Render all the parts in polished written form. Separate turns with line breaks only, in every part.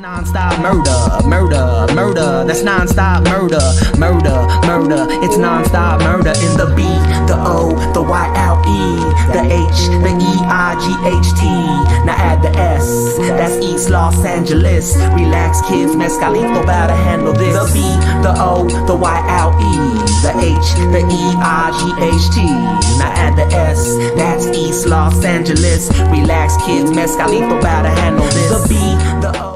Non-stop murder, murder, murder. That's non-stop murder, murder, murder. It's non-stop murder in the B, the O, the Y-L-E, the H, the E-I-G-H-T. Now add the S, that's East Los Angeles. Relax, kids, mezcalito, about to handle this. The B, the O, the Y-L-E, the H, the E-I-G-H-T. Now add the S, that's East Los Angeles. Relax, kids, mezcalito, about to handle this. The B, the O.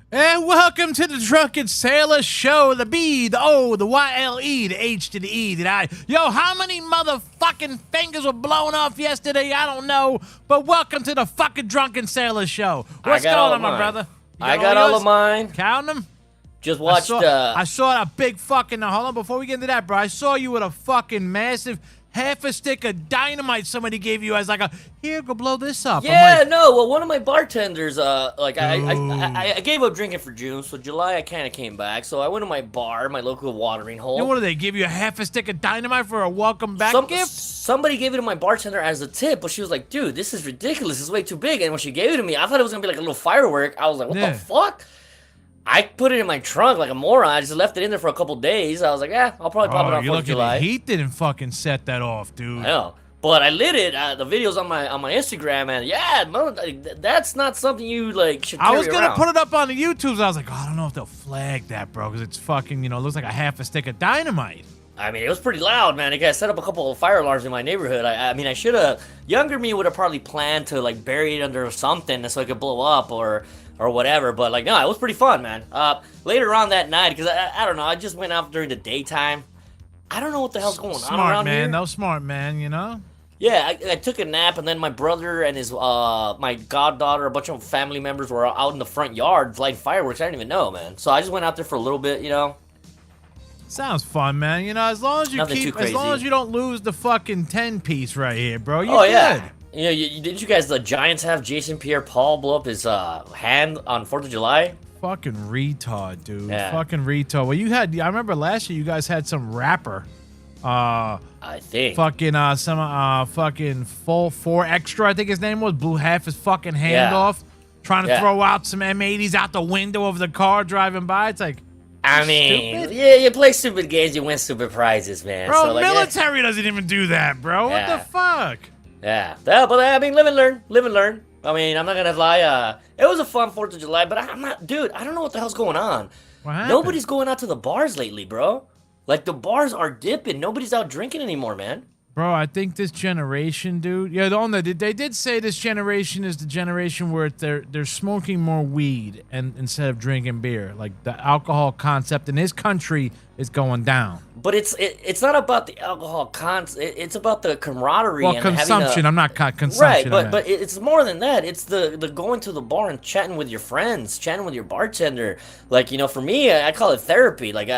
And welcome to the Drunken Sailor Show. The B, the O, the Y-L-E, the H to the E, the I. Yo, how many motherfucking fingers were blown off yesterday? I don't know. But welcome to the fucking Drunken Sailor Show. What's going on, my brother?
I got all of mine.
Count them?
Just watched.
I saw that big fucking. Hold on, before we get into that, bro. I saw you with a fucking massive half a stick of dynamite somebody gave you as like a, here, go blow this up.
Yeah, like, no, well, one of my bartenders, I gave up drinking for June, so July I kind of came back. So I went to my bar, my local watering hole.
You know, what do they give you, a half a stick of dynamite for a welcome back gift?
Somebody gave it to my bartender as a tip, but she was like, dude, this is ridiculous. This is way too big. And when she gave it to me, I thought it was going to be like a little firework. I was like, what the fuck? I put it in my trunk like a moron. I just left it in there for a couple days. I was like, yeah, I'll probably pop it off for July.
The heat didn't fucking set that off, dude.
I know. But I lit it. The videos on my Instagram, and yeah, that's not something you like should carry
I was gonna
around.
put it up on the YouTubes. I was like, oh, I don't know if they'll flag that, bro, because it's fucking, you know, it looks like a half a stick of dynamite.
I mean, it was pretty loud, man. I set up a couple of fire alarms in my neighborhood. I mean, I should have. Younger me would have probably planned to like bury it under something so it could blow up or whatever. But like, no, it was pretty fun, man. Later on that night, because I don't know, I just went out during the daytime. I don't know what the hell's going on around
man.
here.
No smart man, you know.
Yeah, I took a nap, and then my brother and his my goddaughter, a bunch of family members were out in the front yard lighting fireworks. I didn't even know, man. So I just went out there for a little bit, you know.
Sounds fun, man. You know, as long as you as long as you don't lose the fucking 10-piece right here, bro. You're good.
Yeah. You know, didn't you guys, the Giants, have Jason Pierre-Paul blow up his hand on 4th of July?
Fucking retard, dude.
Yeah.
Fucking retard. Well, I remember last year you guys had some rapper.
I think.
Fucking fucking full 4 extra, I think his name was, blew half his fucking hand off, trying to throw out some M80s out the window of the car driving by. It's like,
I mean, yeah, you play stupid games, you win stupid prizes, man.
Bro,
so, like,
military doesn't even do that, bro. What the fuck?
Yeah, but I mean, live and learn. I mean, I'm not gonna lie. It was a fun 4th of July, but I'm not, dude. I don't know what the hell's going on.
What happened?
Nobody's going out to the bars lately, bro. Like, the bars are dipping. Nobody's out drinking anymore, man.
Bro, I think this generation, dude. Yeah, they did say this generation is the generation where they're smoking more weed and instead of drinking beer. Like, the alcohol concept in this country is going down.
But it's not about the alcohol concept. It's about the camaraderie.
Well,
and
consumption. I'm not consumption.
Right, but it's more than that. It's the going to the bar and chatting with your friends, chatting with your bartender. Like, you know, for me, I call it therapy. Like,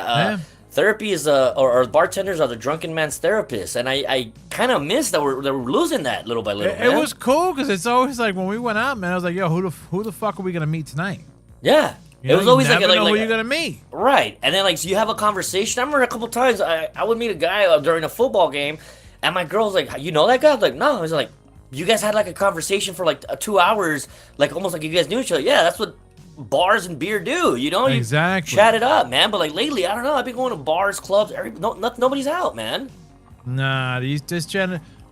therapy is or bartenders are the drunken man's therapists, and I kind of miss that we're losing that little by little.
It was cool because it's always like when we went out, man. I was like, yo, who the fuck are we gonna meet tonight?
Yeah.
You know,
it was always
never
like
know who you're gonna meet,
right? And then like so you have a conversation. I remember a couple times I would meet a guy during a football game, and my girl's like, "You know that guy?" I was like, "No." I was like, "You guys had like a conversation for like 2 hours, like almost like you guys knew each other." Yeah, that's what bars and beer do. You know, you chat it up, man. But like lately, I don't know. I've been going to bars, clubs. Nobody's out, man.
Nah,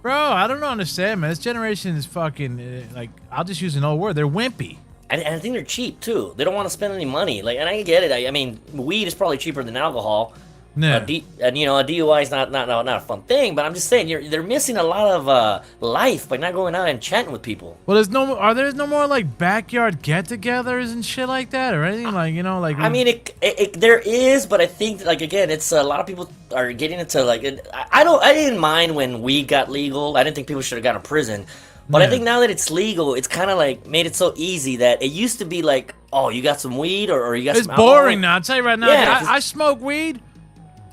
bro, I don't understand, man. This generation is fucking like, I'll just use an old word. They're wimpy.
And I think they're cheap too. They don't want to spend any money. Like, and I get it. I mean, weed is probably cheaper than alcohol.
Yeah.
And you know, a DUI is not a fun thing. But I'm just saying, they're missing a lot of life by not going out and chatting with people.
Well, are there no more like backyard get-togethers and shit like that or anything like, you know, like?
I mean, there is, but I think like again, it's a lot of people are getting into like. I didn't mind when weed got legal. I didn't think people should have gone to prison. But I think now that it's legal, it's kind of like made it so easy that it used to be like, oh, you got some weed or you got some alcohol.
It's boring now. I'll tell you right now.
Yeah,
I smoke weed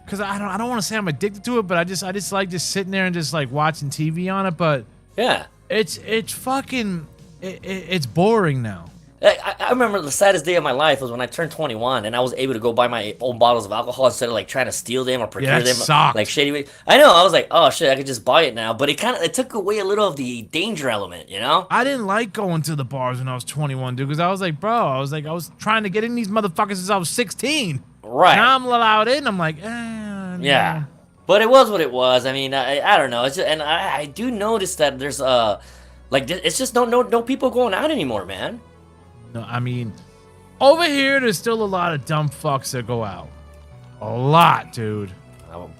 because I don't want to say I'm addicted to it, but I just like just sitting there and just like watching TV on it. But
yeah,
it's fucking it's boring now.
I remember the saddest day of my life was when I turned 21 and I was able to go buy my own bottles of alcohol instead of like trying to steal them or procure them
sucked.
like shady way. I know. I was like, oh shit, I could just buy it now. But it took away a little of the danger element, you know?
I didn't like going to the bars when I was 21, dude, because I was like, bro, I was trying to get in these motherfuckers since I was 16.
Right.
Now I'm allowed in. I'm like,
yeah.
no.
But it was what it was. I mean, I don't know. It's just, and I do notice that there's like it's just no people going out anymore, man.
No, I mean, over here, there's still a lot of dumb fucks that go out. A lot, dude.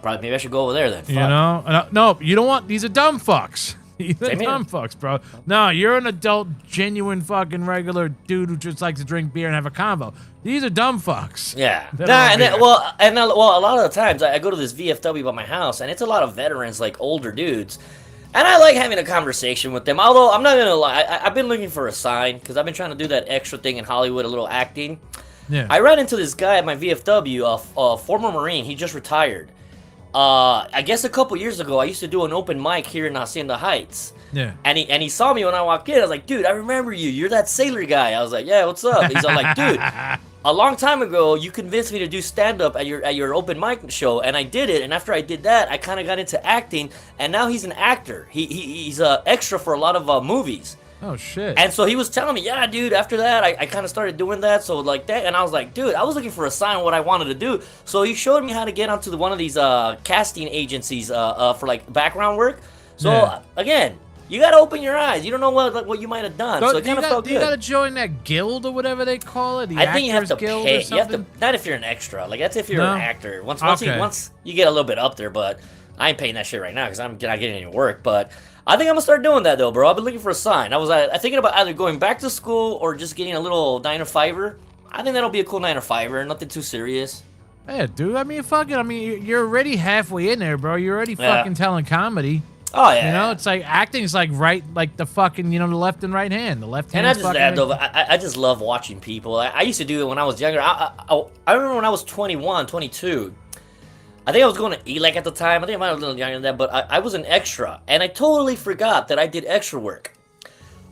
Maybe I should go over there then.
You know? No, you don't want... These are dumb fucks. These are dumb fucks, bro. No, you're an adult, genuine fucking regular dude who just likes to drink beer and have a convo. These are dumb fucks.
Yeah. A lot of the times I go to this VFW by my house, and it's a lot of veterans, like older dudes. And I like having a conversation with them. Although, I'm not going to lie, I've been looking for a sign, because I've been trying to do that extra thing in Hollywood, a little acting.
Yeah.
I ran into this guy at my VFW, a former Marine. He just retired. I guess a couple years ago, I used to do an open mic here in Hacienda Heights.
Yeah.
And he saw me when I walked in. I was like, dude, I remember you. You're that sailor guy. I was like, yeah, what's up? He's all like, dude, a long time ago, you convinced me to do stand-up at your open mic show, and I did it. And after I did that, I kind of got into acting, and now he's an actor. He's an extra for a lot of movies.
Oh, shit.
And so he was telling me, yeah, dude, after that, I kind of started doing that, so like that, and I was like, dude, I was looking for a sign of what I wanted to do. So he showed me how to get onto one of these casting agencies for like background work. So again, you gotta open your eyes. You don't know what you might have done. So it kind of felt good.
You gotta join that guild or whatever they call it.
I think you have to
guild
pay.
or something?
You have to, not if you're an extra. Like that's if you're an actor. Once you get a little bit up there, but I ain't paying that shit right now because I'm not getting any work. But I think I'm gonna start doing that though, bro. I've been looking for a sign. I was thinking about either going back to school or just getting a little 9 to 5er. I think that'll be a cool 9 to 5er. Nothing too serious.
Yeah, dude. I mean, fuck it. I mean, you're already halfway in there, bro. You're already fucking telling comedy.
Oh yeah.
You know, it's like acting's like like the fucking, the left and right hand. The left hand.
And I just love watching people. I used to do it when I was younger. I remember when I was 21, 22. I think I was going to ELEC at the time. I think I might have been a little younger than that, but I was an extra. And I totally forgot that I did extra work.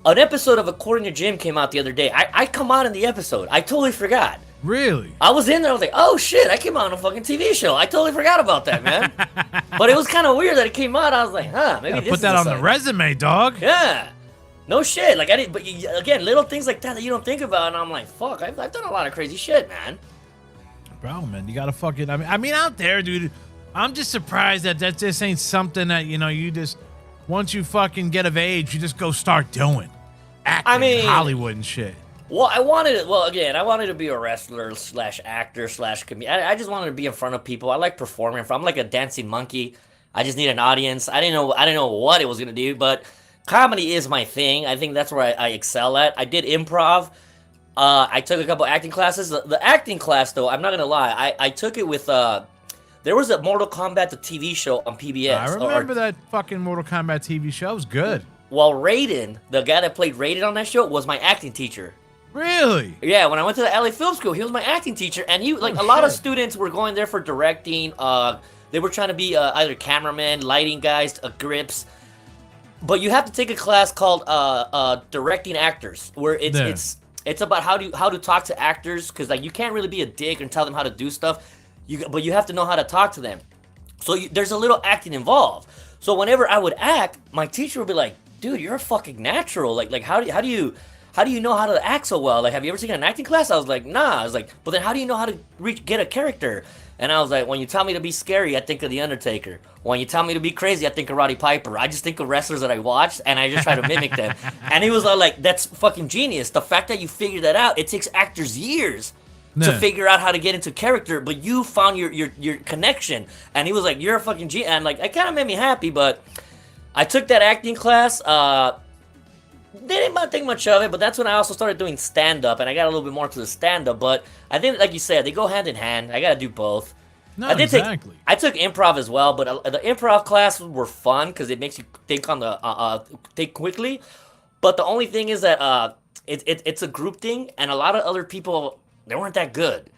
An episode of According to Jim came out the other day. I come out in the episode. I totally forgot.
Really?
I was in there. I was like, oh shit, I came out on a fucking TV show. I totally forgot about that, man. But it was kind of weird that it came out. I was like, huh, maybe this
put that on the resume, dog.
Yeah. No shit. Like, I didn't, but again, little things like that you don't think about. And I'm like, fuck, I've done a lot of crazy shit, man.
Bro, man, you gotta fucking, I mean, out there, dude, I'm just surprised that just ain't something that, you just, once you fucking get of age, you just go start doing. Acting, Hollywood and shit.
Well, I wanted to be a wrestler / actor / comedian. I just wanted to be in front of people. I like performing. I'm like a dancing monkey. I just need an audience. I didn't know what it was gonna do, but comedy is my thing. I think that's where I excel at. I did improv. I took a couple acting classes. The acting class, though, I'm not gonna lie, I took it with there was a Mortal Kombat the TV show on PBS.
I remember that fucking Mortal Kombat TV show. It was good.
Well, Raiden, the guy that played Raiden on that show, was my acting teacher.
Really?
Yeah, when I went to the LA Film School, he was my acting teacher, and a lot of students were going there for directing. They were trying to be either cameramen, lighting guys, grips. But you have to take a class called directing actors, where it's about how to talk to actors, because like you can't really be a dick and tell them how to do stuff. But you have to know how to talk to them. So there's a little acting involved. So whenever I would act, my teacher would be like, "Dude, you're a fucking natural. Like how do you know how to act so well? Like, have you ever taken an acting class?" I was like, "Nah." I was like, "But then how do you know how to get a character?" And I was like, "When you tell me to be scary, I think of The Undertaker. When you tell me to be crazy, I think of Roddy Piper. I just think of wrestlers that I watched, and I just try to mimic them." And he was all like, "That's fucking genius. The fact that you figured that out, it takes actors years to figure out how to get into character, but you found your connection." And he was like, "You're a fucking genius." And like, it kind of made me happy, but I took that acting class. Didn't think much of it, but that's when I also started doing stand-up, and I got a little bit more to the stand-up. But I think, like you said, they go hand in hand. I gotta do both.
No, exactly.
I took improv as well, but the improv classes were fun because it makes you think think quickly. But the only thing is that it's a group thing, and a lot of other people, they weren't that good.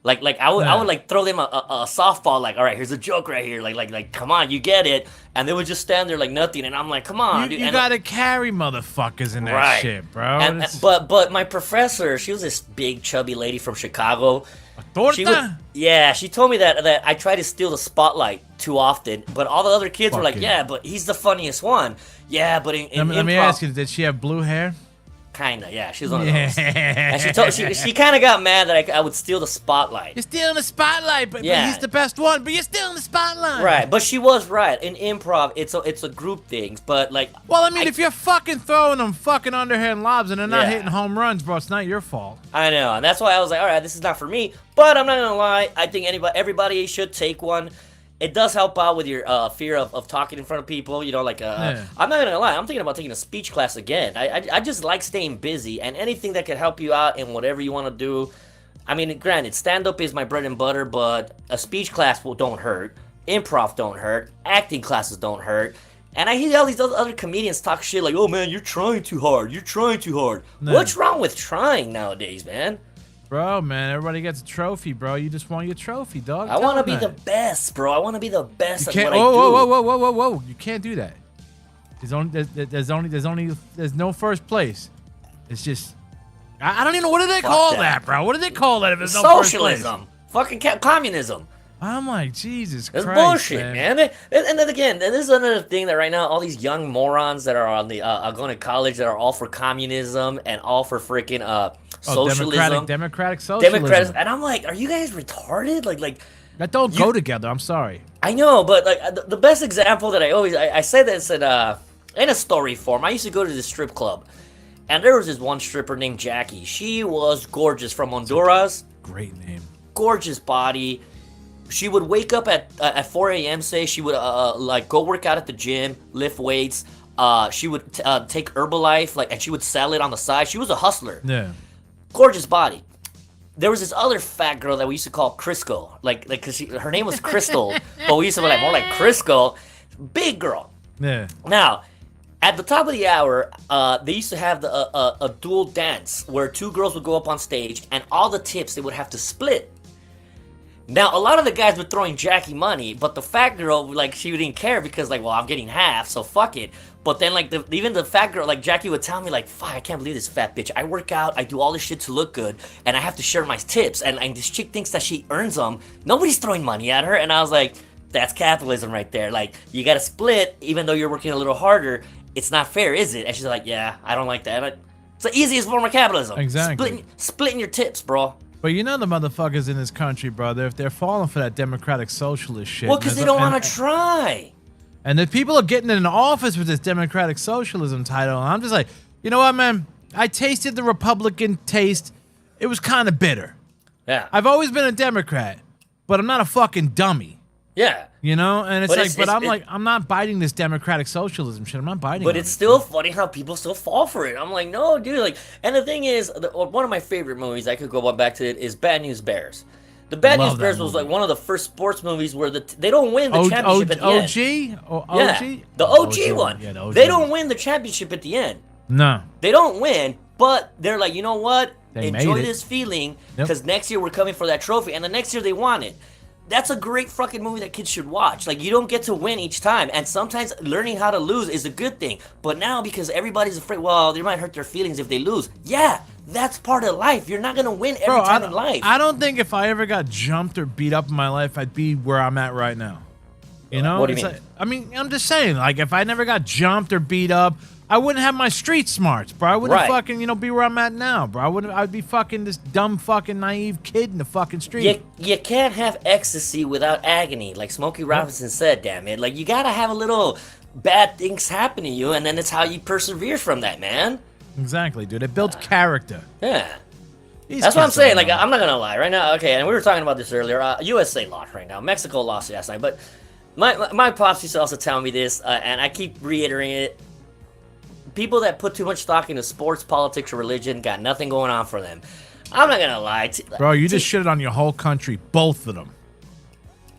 Like I would like throw them a softball, like, all right, here's a joke right here, like come on, you get it, and they would just stand there like nothing, and I'm like, come on, dude.
You gotta carry motherfuckers in that shit, bro.
But my professor, she was this big chubby lady from Chicago. She told me that I try to steal the spotlight too often, but all the other kids were like, yeah, but he's the funniest one. Yeah, but in improv,
let me ask you, did she have blue hair?
Kinda, yeah. She was one of those. And she kind of got mad that I would steal the spotlight.
You're stealing the spotlight, but he's the best one. But you're stealing the spotlight.
Right, but she was right. In improv, it's a group thing. But like,
well, I mean, if you're fucking throwing them fucking underhand lobs and they're not hitting home runs, bro, it's not your fault.
I know, and that's why I was like, all right, this is not for me. But I'm not gonna lie. I think everybody should take one. It does help out with your fear of talking in front of people. You know, like, I'm not gonna lie, I'm thinking about taking a speech class again. I just like staying busy, and anything that can help you out in whatever you want to do. I mean, granted, stand-up is my bread and butter, but a speech class don't hurt. Improv don't hurt. Acting classes don't hurt. And I hear all these other comedians talk shit like, oh, man, you're trying too hard. You're trying too hard. What's wrong with trying nowadays, man?
Bro, man, everybody gets a trophy, bro. You just want your trophy, dog.
I want to be the best, bro. I want to be the best at what I do.
Whoa. You can't do that. There's no first place. It's just, I don't even know, what do they call that, bro? What do they call that if there's no first place?
Socialism. Fucking communism.
I'm like, Jesus
Christ,
That's
bullshit, man. And then again, this is another thing that right now, all these young morons that are on the going to college that are all for communism and all for freaking socialism,
democratic socialism.
And I'm like, are you guys retarded? Like
that don't go together. I'm sorry.
I know, but like the best example that I say this in a story form. I used to go to this strip club, and there was this one stripper named Jackie. She was gorgeous, from Honduras.
Great name.
Gorgeous body. She would wake up at 4 a.m. Say she would like go work out at the gym, lift weights. She would take Herbalife, and she would sell it on the side. She was a hustler.
Yeah.
Gorgeous body. There was this other fat girl that we used to call Crisco, because her name was Crystal, but we used to be more like Crisco. Big girl.
Yeah.
Now, at the top of the hour, they used to have a dual dance where two girls would go up on stage, and all the tips they would have to split. Now, a lot of the guys were throwing Jackie money, but the fat girl, she didn't care because, well, I'm getting half, so fuck it. But then, even the fat girl, Jackie would tell me, fuck, I can't believe this fat bitch. I work out, I do all this shit to look good, and I have to share my tips, and this chick thinks that she earns them. Nobody's throwing money at her, and I was like, that's capitalism right there. You gotta split, even though you're working a little harder. It's not fair, is it? And she's like, yeah, I don't like that. It's the easiest form of capitalism.
Exactly.
Splitting your tips, bro.
But you know the motherfuckers in this country, brother, if they're falling for that democratic socialist shit.
Well, because they don't want to try.
And the people are getting in office with this democratic socialism title, and I'm just like, you know what, man? I tasted the Republican taste. It was kind of bitter.
Yeah.
I've always been a Democrat, but I'm not a fucking dummy.
Yeah.
You know? And I'm not biting this democratic socialism shit. I'm not biting it.
But it's still funny how people still fall for it. I'm like, no, dude. And the thing is, one of my favorite movies, I could go back to it, is Bad News Bears. The Bad News Bears was one of the first sports movies where they don't win the championship at the end.
OG?
Yeah, the OG one. Yeah, the OG they don't win the championship at the end.
No.
They don't win, but they're like, you know what? Enjoy this feeling, because next year we're coming for that trophy, and the next year they won it. That's a great fucking movie that kids should watch. You don't get to win each time, and sometimes learning how to lose is a good thing. But now, because everybody's afraid, well, they might hurt their feelings if they lose. Yeah, that's part of life. You're not gonna win every time in life.
I don't think if I ever got jumped or beat up in my life, I'd be where I'm at right now. You know?
What do you mean?
I'm just saying, if I never got jumped or beat up, I wouldn't have my street smarts, bro. I wouldn't fucking, be where I'm at now, bro. I'd be fucking this dumb fucking naive kid in the fucking street.
You can't have ecstasy without agony, like Smokey Robinson said, damn it. You gotta have a little bad things happen to you, and then it's how you persevere from that, man.
Exactly, dude. It builds character.
Yeah. That's what I'm saying. I'm not gonna lie. Right now, okay, and we were talking about this earlier. USA lost right now. Mexico lost last night, but my pops used to also tell me this, and I keep reiterating it. People that put too much stock into sports, politics, or religion got nothing going on for them. I'm not gonna lie.
Bro, you just shitted on your whole country, both of them.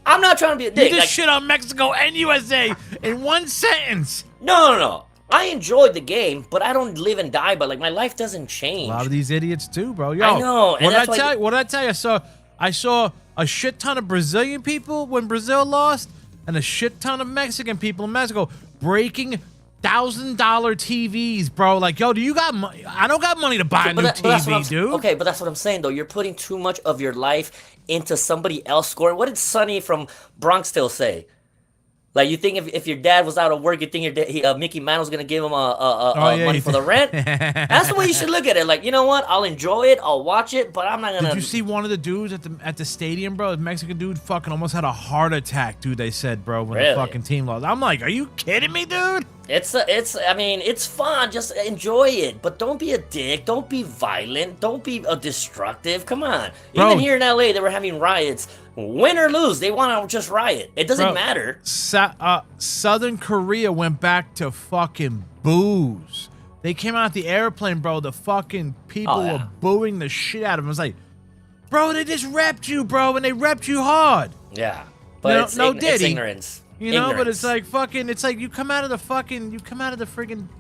I'm not trying to be a dick.
You just shit on Mexico and USA in one sentence.
No. I enjoyed the game, but I don't live and die by my life doesn't change.
A lot of these idiots too, bro. Yo,
I know.
What did I tell you? So I saw a shit ton of Brazilian people when Brazil lost, and a shit ton of Mexican people in Mexico breaking $1,000 TVs, bro. Like, yo, do you got money? I don't got money to buy a new TV, dude.
Okay, but that's what I'm saying, though. You're putting too much of your life into somebody else scoring. What did Sonny from Bronx still say? Like, you think if your dad was out of work, you think Mickey Mantle's gonna give him money for the rent? That's the way you should look at it. Like, you know what? I'll enjoy it. I'll watch it, but I'm not gonna.
Did you see one of the dudes at the stadium, bro? The Mexican dude fucking almost had a heart attack, dude. They said, bro, when the fucking team lost. I'm like, are you kidding me, dude?
I mean, it's fun. Just enjoy it, but don't be a dick. Don't be violent. Don't be destructive. Come on.
Bro,
even here in LA, they were having riots. Win or lose, they want to just riot. It doesn't matter.
Southern Korea went back to fucking booze. They came out the airplane, bro. The fucking people were booing the shit out of them. It was like, bro, they just repped you, bro, and they repped you hard.
Yeah, but it's ignorance.
You know, but it's like fucking, it's like you come out of the friggin', you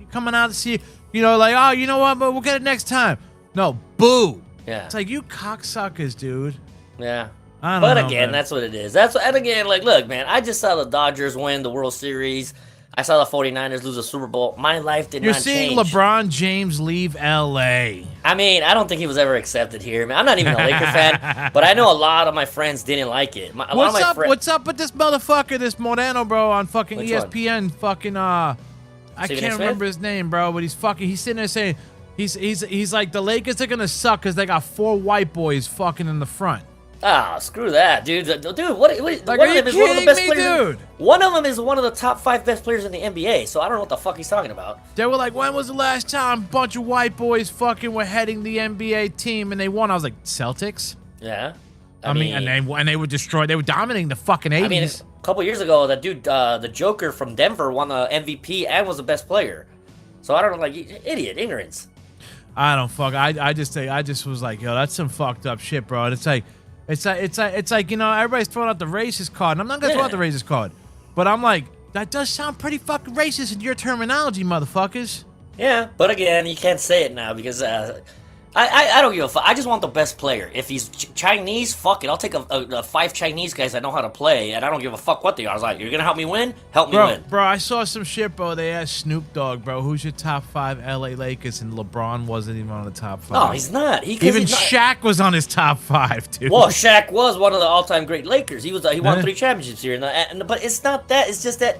coming out to see, you know, like, oh, you know what, but we'll get it next time. No, boo.
Yeah.
It's like, you cocksuckers, dude.
Yeah.
I don't know,
again,
man.
that's what it is. And again, like, look, man, I just saw the Dodgers win the World Series. I saw the 49ers lose a Super Bowl. My life did not change.
You're seeing LeBron James leave L.A.
I mean, I don't think he was ever accepted here, man. I'm not even a Laker fan, but I know a lot of my friends didn't like it.
What's up with this motherfucker, this Moreno, bro, on fucking
Which
ESPN?
one?
Fucking, I can't remember his name, bro, but he's sitting there saying, he's like, the Lakers are gonna suck because they got 4 white boys fucking in the front.
Ah, screw that, dude. Dude, what
like, one of them is one of the best players. Dude?
One of them is one of the top 5 best players in the NBA, so I don't know what the fuck he's talking about.
They were like, when was the last time a bunch of white boys fucking were heading the NBA team and they won? I was like, Celtics?
Yeah.
I mean, and they were destroyed. They were dominating the fucking 80s.
I mean, a couple years ago, that dude, the Joker from Denver, won the MVP and was the best player. So I don't know, like, idiot, ignorance.
I don't fuck. I just was like, yo, that's some fucked up shit, bro. And it's like, you know, everybody's throwing out the racist card, and I'm not gonna throw out the racist card, but I'm like, that does sound pretty fucking racist in your terminology, motherfuckers.
Yeah, but again, you can't say it now because I don't give a fuck. I just want the best player. If he's Chinese, fuck it. I'll take a 5 Chinese guys that know how to play, and I don't give a fuck what they are. I was like, you're gonna help me win? Help me win.
Bro, I saw some shit, bro. They asked Snoop Dogg, bro, who's your top 5 LA Lakers, and LeBron wasn't even on the top 5.
No, he's not.
Shaq was on his top 5, dude.
Well, Shaq was one of the all-time great Lakers. He won 3 championships here, but it's not that. It's just that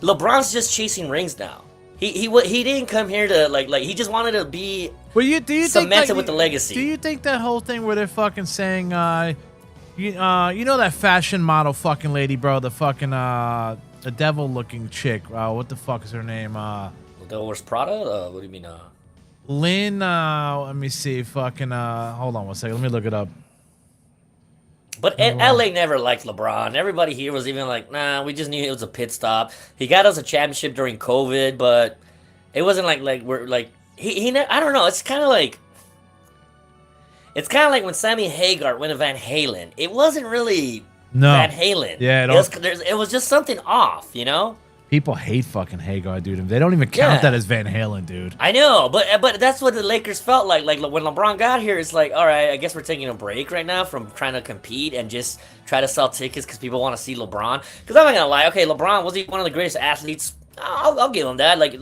LeBron's just chasing rings now. He didn't come here to like he just wanted to be cemented with the legacy.
Do you think that whole thing where they're fucking saying you know that fashion model fucking lady, bro, the fucking the devil looking chick, what the fuck is her name?
The Devil Wears Prada? What do you mean?
Lynn, let me see, fucking hold on one second, let me look it up.
But LA never liked LeBron. Everybody here was even like, nah, we just knew it was a pit stop. He got us a championship during COVID, but it wasn't like we're like I don't know. It's kind of like when Sammy Hagar went to Van Halen. It wasn't really Van Halen.
Yeah,
it was just something off, you know.
People hate fucking Hagar, dude. They don't even count that as Van Halen, dude.
I know, but that's what the Lakers felt like. Like when LeBron got here, it's like, all right, I guess we're taking a break right now from trying to compete and just try to sell tickets because people want to see LeBron. Because I'm not gonna lie, okay, LeBron, was he one of the greatest athletes? I'll give him that. Like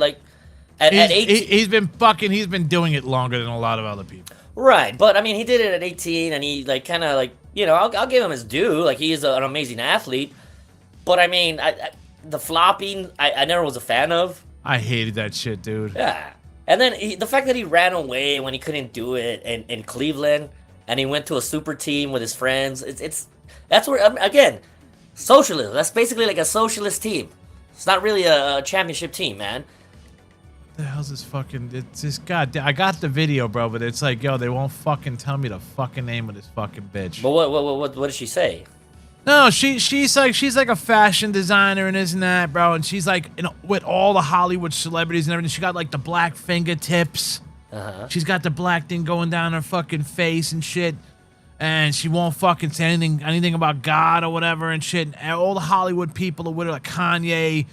at 18,
he's been doing it longer than a lot of other people.
Right, but I mean, he did it at 18, and he like kind of like, you know, I'll give him his due. Like he is an amazing athlete, but I mean, the flopping, I never was a fan of.
I hated that shit, dude.
Yeah. And then the fact that he ran away when he couldn't do it in Cleveland, and he went to a super team with his friends, that's where, again, socialism. That's basically like a socialist team. It's not really a championship team, man.
The hell's this fucking, it's this goddamn, I got the video, bro, but it's like, yo, they won't fucking tell me the fucking name of this fucking bitch.
But what did she say?
No, she's like a fashion designer and this and that, bro. And she's like, you know, with all the Hollywood celebrities and everything. She got like the black fingertips. She's got the black thing going down her fucking face and shit. And she won't fucking say anything about God or whatever and shit. And all the Hollywood people are with her, like Kanye,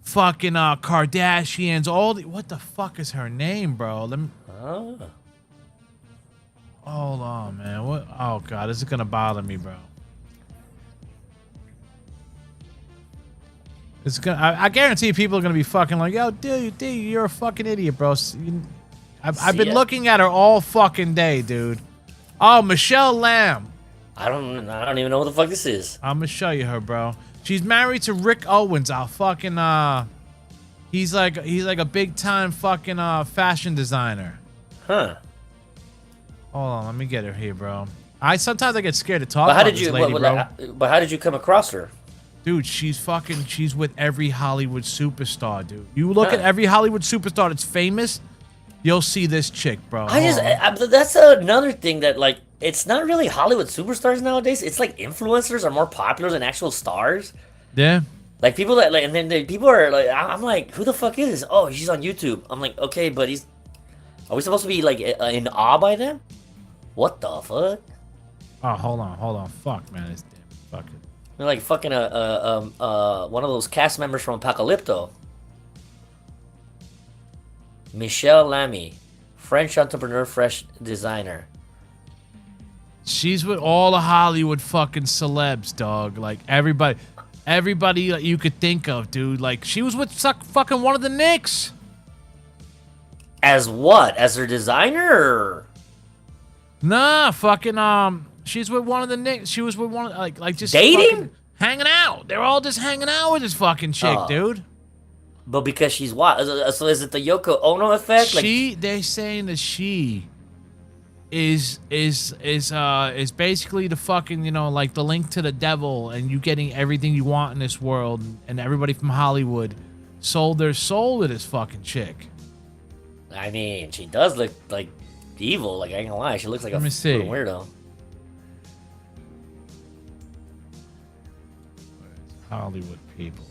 fucking Kardashians, what the fuck is her name, bro? Let me. Hold on, man. What? Oh God, this is gonna bother me, bro. It's gonna. I guarantee people are gonna be fucking like, yo, dude, you're a fucking idiot, bro. I've been looking at her all fucking day, dude. Oh, Michelle Lamb.
I don't even know what the fuck this is.
I'm gonna show you her, bro. She's married to Rick Owens. I'll fucking he's like a big time fucking fashion designer.
Huh.
Hold on, let me get her here, bro. Sometimes I get scared to talk
But
about this lady, bro.
But how did you come across her?
Dude, she's with every Hollywood superstar, dude. You look at every Hollywood superstar that's famous, you'll see this chick, bro.
That's another thing that, like, it's not really Hollywood superstars nowadays. It's like influencers are more popular than actual stars.
Yeah.
Like people that, like, and then people are like, I'm like, who the fuck is this? Oh, she's on YouTube. I'm like, okay, but are we supposed to be like in awe by them? What the fuck?
Oh, hold on. Fuck, man, this damn fucking.
They're like fucking one of those cast members from Apocalypto. Michelle Lamy, French entrepreneur, fresh designer.
She's with all the Hollywood fucking celebs, dog. Like everybody that you could think of, dude. Like she was with fucking one of the Knicks.
As what? As her designer? Or?
Nah, fucking she's with one of the Knicks. She was with one of like just
dating,
hanging out. They're all just hanging out with this fucking chick, dude.
But because she's what? So is it the Yoko Ono effect?
They're saying that she is basically the fucking, you know, like the link to the devil, and you getting everything you want in this world, and everybody from Hollywood sold their soul to this fucking chick.
I mean, she does look like evil. Like, I ain't gonna lie, she looks like a little weirdo.
Hollywood people.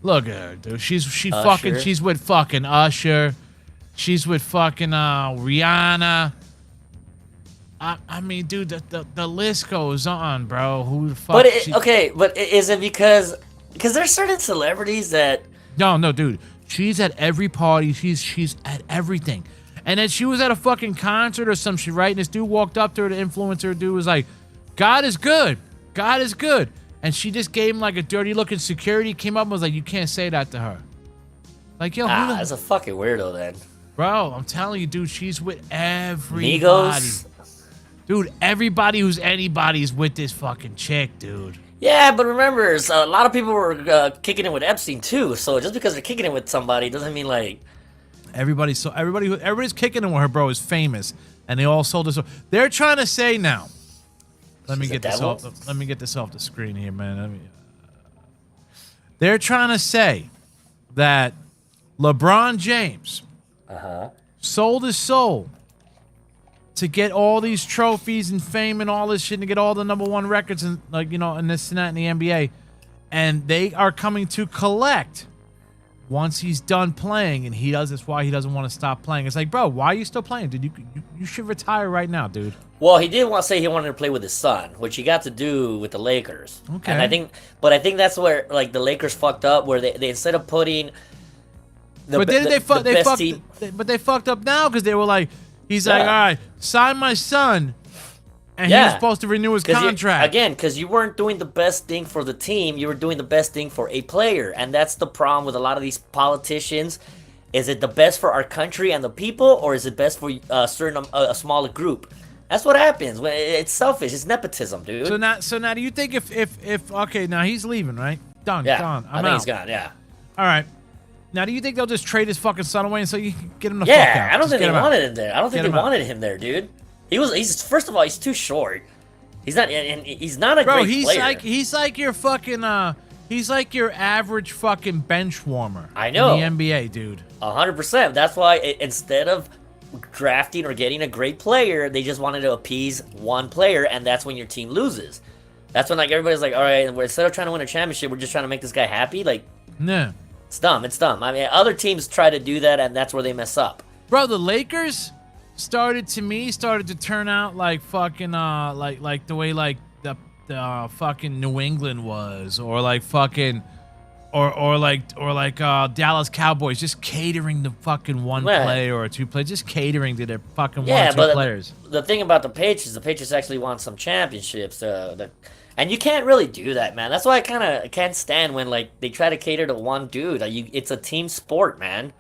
Look at her, dude. She's with fucking Usher. She's with fucking Rihanna. I mean, dude, the list goes on, bro. Who the fuck?
But is it because there's certain celebrities that?
No, dude. She's at every party. She's at everything. And then she was at a fucking concert or some shit, right? And this dude walked up to her, the influencer dude was like, God is good. God is good. And she just gave him like a dirty look, and security came up and was like, you can't say that to her. Like, yo,
that's a fucking weirdo then.
Bro, I'm telling you, dude, she's with everybody.
Migos?
Dude, everybody who's anybody's with this fucking chick, dude.
Yeah, but remember, a lot of people were kicking it with Epstein too. So just because they're kicking it with somebody doesn't mean like
everybody's kicking it with her, bro, is famous, and they all sold this. They're trying to say now. Let me get this off the screen here, man. They're trying to say that LeBron James sold his soul to get all these trophies and fame and all this shit, and to get all the #1 records and, like, you know, and this and that in the NBA, and they are coming to collect once he's done playing, and that's why he doesn't want to stop playing. It's like, bro, why are you still playing, dude? You should retire right now, dude.
Well, he did want to say he wanted to play with his son, which he got to do with the Lakers.
Okay.
And I think that's where, like, the Lakers fucked up, where they instead of putting
they fucked up now, because they were like, he's like, all right, sign my son, and he was supposed to renew his contract.
Because you weren't doing the best thing for the team, you were doing the best thing for a player, and that's the problem with a lot of these politicians. Is it the best for our country and the people, or is it best for a smaller group? That's what happens. It's selfish. It's nepotism, dude.
So now, do you think if okay, now he's leaving, right? Done.
Gone.
I
think he's gone. Yeah.
All right. Now, do you think they'll just trade his fucking son away and so you can get him the fuck out?
Yeah, I don't think they wanted him there. I don't think they wanted him there, dude. He's first of all, he's too short. He's not a great player.
He's like your fucking he's like your average fucking bench warmer.
I know.
In the NBA, dude.
100%. That's why instead of drafting or getting a great player, they just wanted to appease one player, and that's when your team loses. That's when, like, everybody's like, all right, instead of trying to win a championship, we're just trying to make this guy happy. Like,
no.
It's dumb. I mean, other teams try to do that, and that's where they mess up.
Bro, the Lakers started to turn out like fucking like the way like the fucking New England was, or like fucking or like Dallas Cowboys just catering to fucking one player or two players, just catering to their fucking one or two players.
The thing about the Patriots actually won some championships. And you can't really do that, man. That's why I kind of can't stand when like they try to cater to one dude. It's a team sport, man.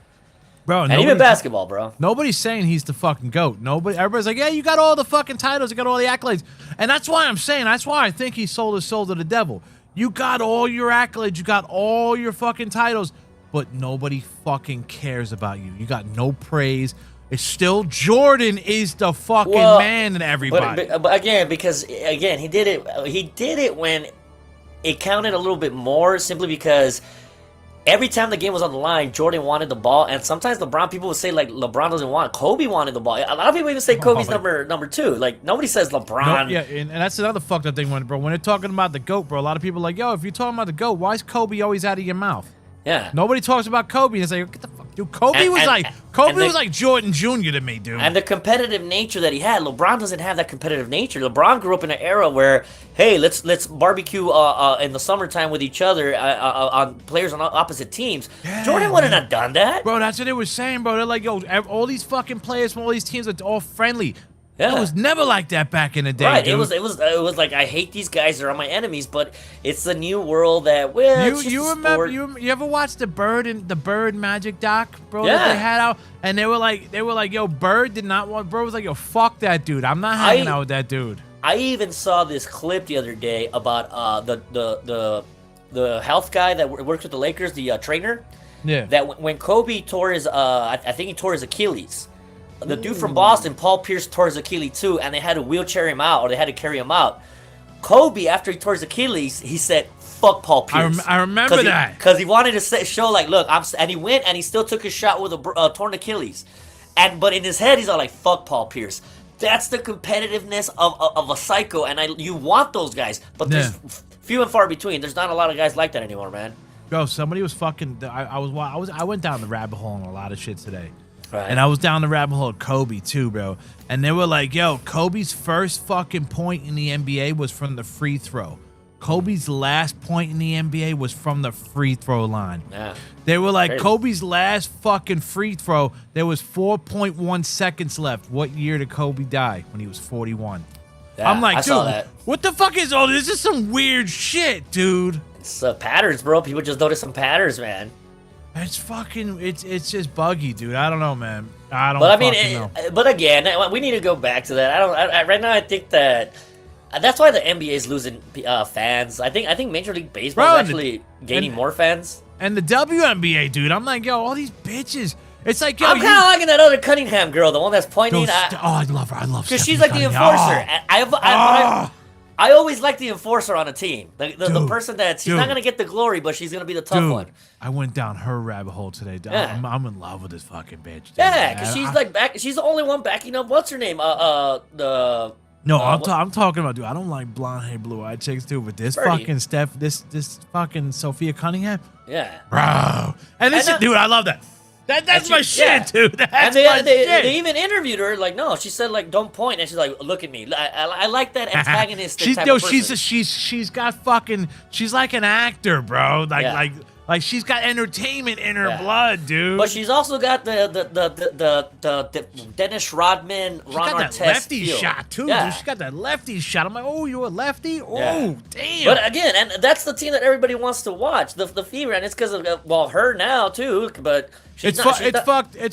Bro,
and even basketball, bro.
Nobody's saying he's the fucking GOAT. Everybody's like, yeah, you got all the fucking titles, you got all the accolades. And that's why I'm saying, that's why I think he sold his soul to the devil. You got all your accolades, you got all your fucking titles, but nobody fucking cares about you. You got no praise. It's still Jordan is the fucking man and everybody.
But again, because again, he did it when it counted a little bit more, simply because every time the game was on the line, Jordan wanted the ball, and sometimes people would say like LeBron doesn't want it. Kobe wanted the ball. A lot of people even say Kobe's number 2. Like nobody says LeBron.
No, yeah, and that's another fucked up thing, bro. When they're talking about the GOAT, bro, a lot of people are like, yo, if you're talking about the GOAT, why is Kobe always out of your mouth?
Yeah.
Nobody talks about Kobe. It's like, get the fuck, dude. Kobe was like Jordan Jr. to me, dude.
And the competitive nature that he had, LeBron doesn't have that competitive nature. LeBron grew up in an era where, hey, let's barbecue in the summertime with each other on players on opposite teams. Yeah, Jordan wouldn't have done that,
bro. That's what they were saying, bro. They're like, yo, all these fucking players from all these teams are all friendly.
Yeah.
It was never like that back in the day.
Right.
Dude.
It was like, I hate these guys, they're my enemies, but it's the new world that
you remember you ever watched the Bird Magic doc, bro?
Yeah.
That they had out, and they were like, yo, Bird did not want. Bro was like, yo, fuck that dude. I'm not hanging out with that dude.
I even saw this clip the other day about the health guy that works with the Lakers, the trainer.
Yeah.
That when Kobe tore his I think he tore his Achilles. The dude from Boston, Paul Pierce, tore his Achilles too, and they had to wheelchair him out, or they had to carry him out. Kobe, after he tore his Achilles, he said, "Fuck Paul Pierce."
I remember that
because he wanted to show like, look, and he went and he still took his shot with a torn Achilles, but in his head he's all like, "Fuck Paul Pierce." That's the competitiveness of a psycho, and you want those guys, but there's few and far between. There's not a lot of guys like that anymore, man.
Bro, somebody was fucking. I went down the rabbit hole on a lot of shit today.
Right.
And I was down the rabbit hole of Kobe too, bro. And they were like, yo, Kobe's first fucking point in the NBA was from the free throw. Kobe's last point in the NBA was from the free throw line.
Yeah.
They were like,
Crazy.
Kobe's last fucking free throw, there was 4.1 seconds left. What year did Kobe die? When he was 41.
Yeah,
I'm like,
I
dude,
saw that.
What the fuck is all this? This is some weird shit, dude.
It's patterns, bro. People just notice some patterns, man.
It's fucking, it's just buggy, dude. I don't know, man. I don't.
But I mean,
know.
But again, we need to go back to that. Right now, I think that that's why the NBA is losing fans. I think Major League Baseball is actually gaining more fans.
And the WNBA, dude. I'm like, yo, all these bitches. It's like, yo,
I'm kind of liking that other Cunningham girl, the one that's pointing.
I love her. I love her.
Because she's like the enforcer. I always like the enforcer on a team. The person that she's not gonna get the glory, but she's gonna be the tough one.
I went down her rabbit hole today.
Yeah.
I'm in love with this fucking bitch. Dude.
Yeah, because she's she's the only one backing up. What's her name?
I'm talking about, dude. I don't like blonde hair, blue eyed chicks, dude. But this fucking this fucking Sophia Cunningham.
Yeah,
bro. And this, dude, I love that. That's my shit, dude. That's
and
my shit.
They even interviewed her. Like, no, she said like, don't point, and she's like, look at me. I like that antagonistic type of person.
She's got fucking. She's like an actor, bro. Like she's got entertainment in her blood, dude.
But she's also got the Dennis Rodman, Ron Artest
that lefty
feel.
shot too,
Yeah.
dude. She got that lefty shot. I'm like, oh, you're a lefty? Oh,
Yeah.
damn.
But again, and that's the team that everybody wants to watch. The Fever, and it's because of her now too. But
It's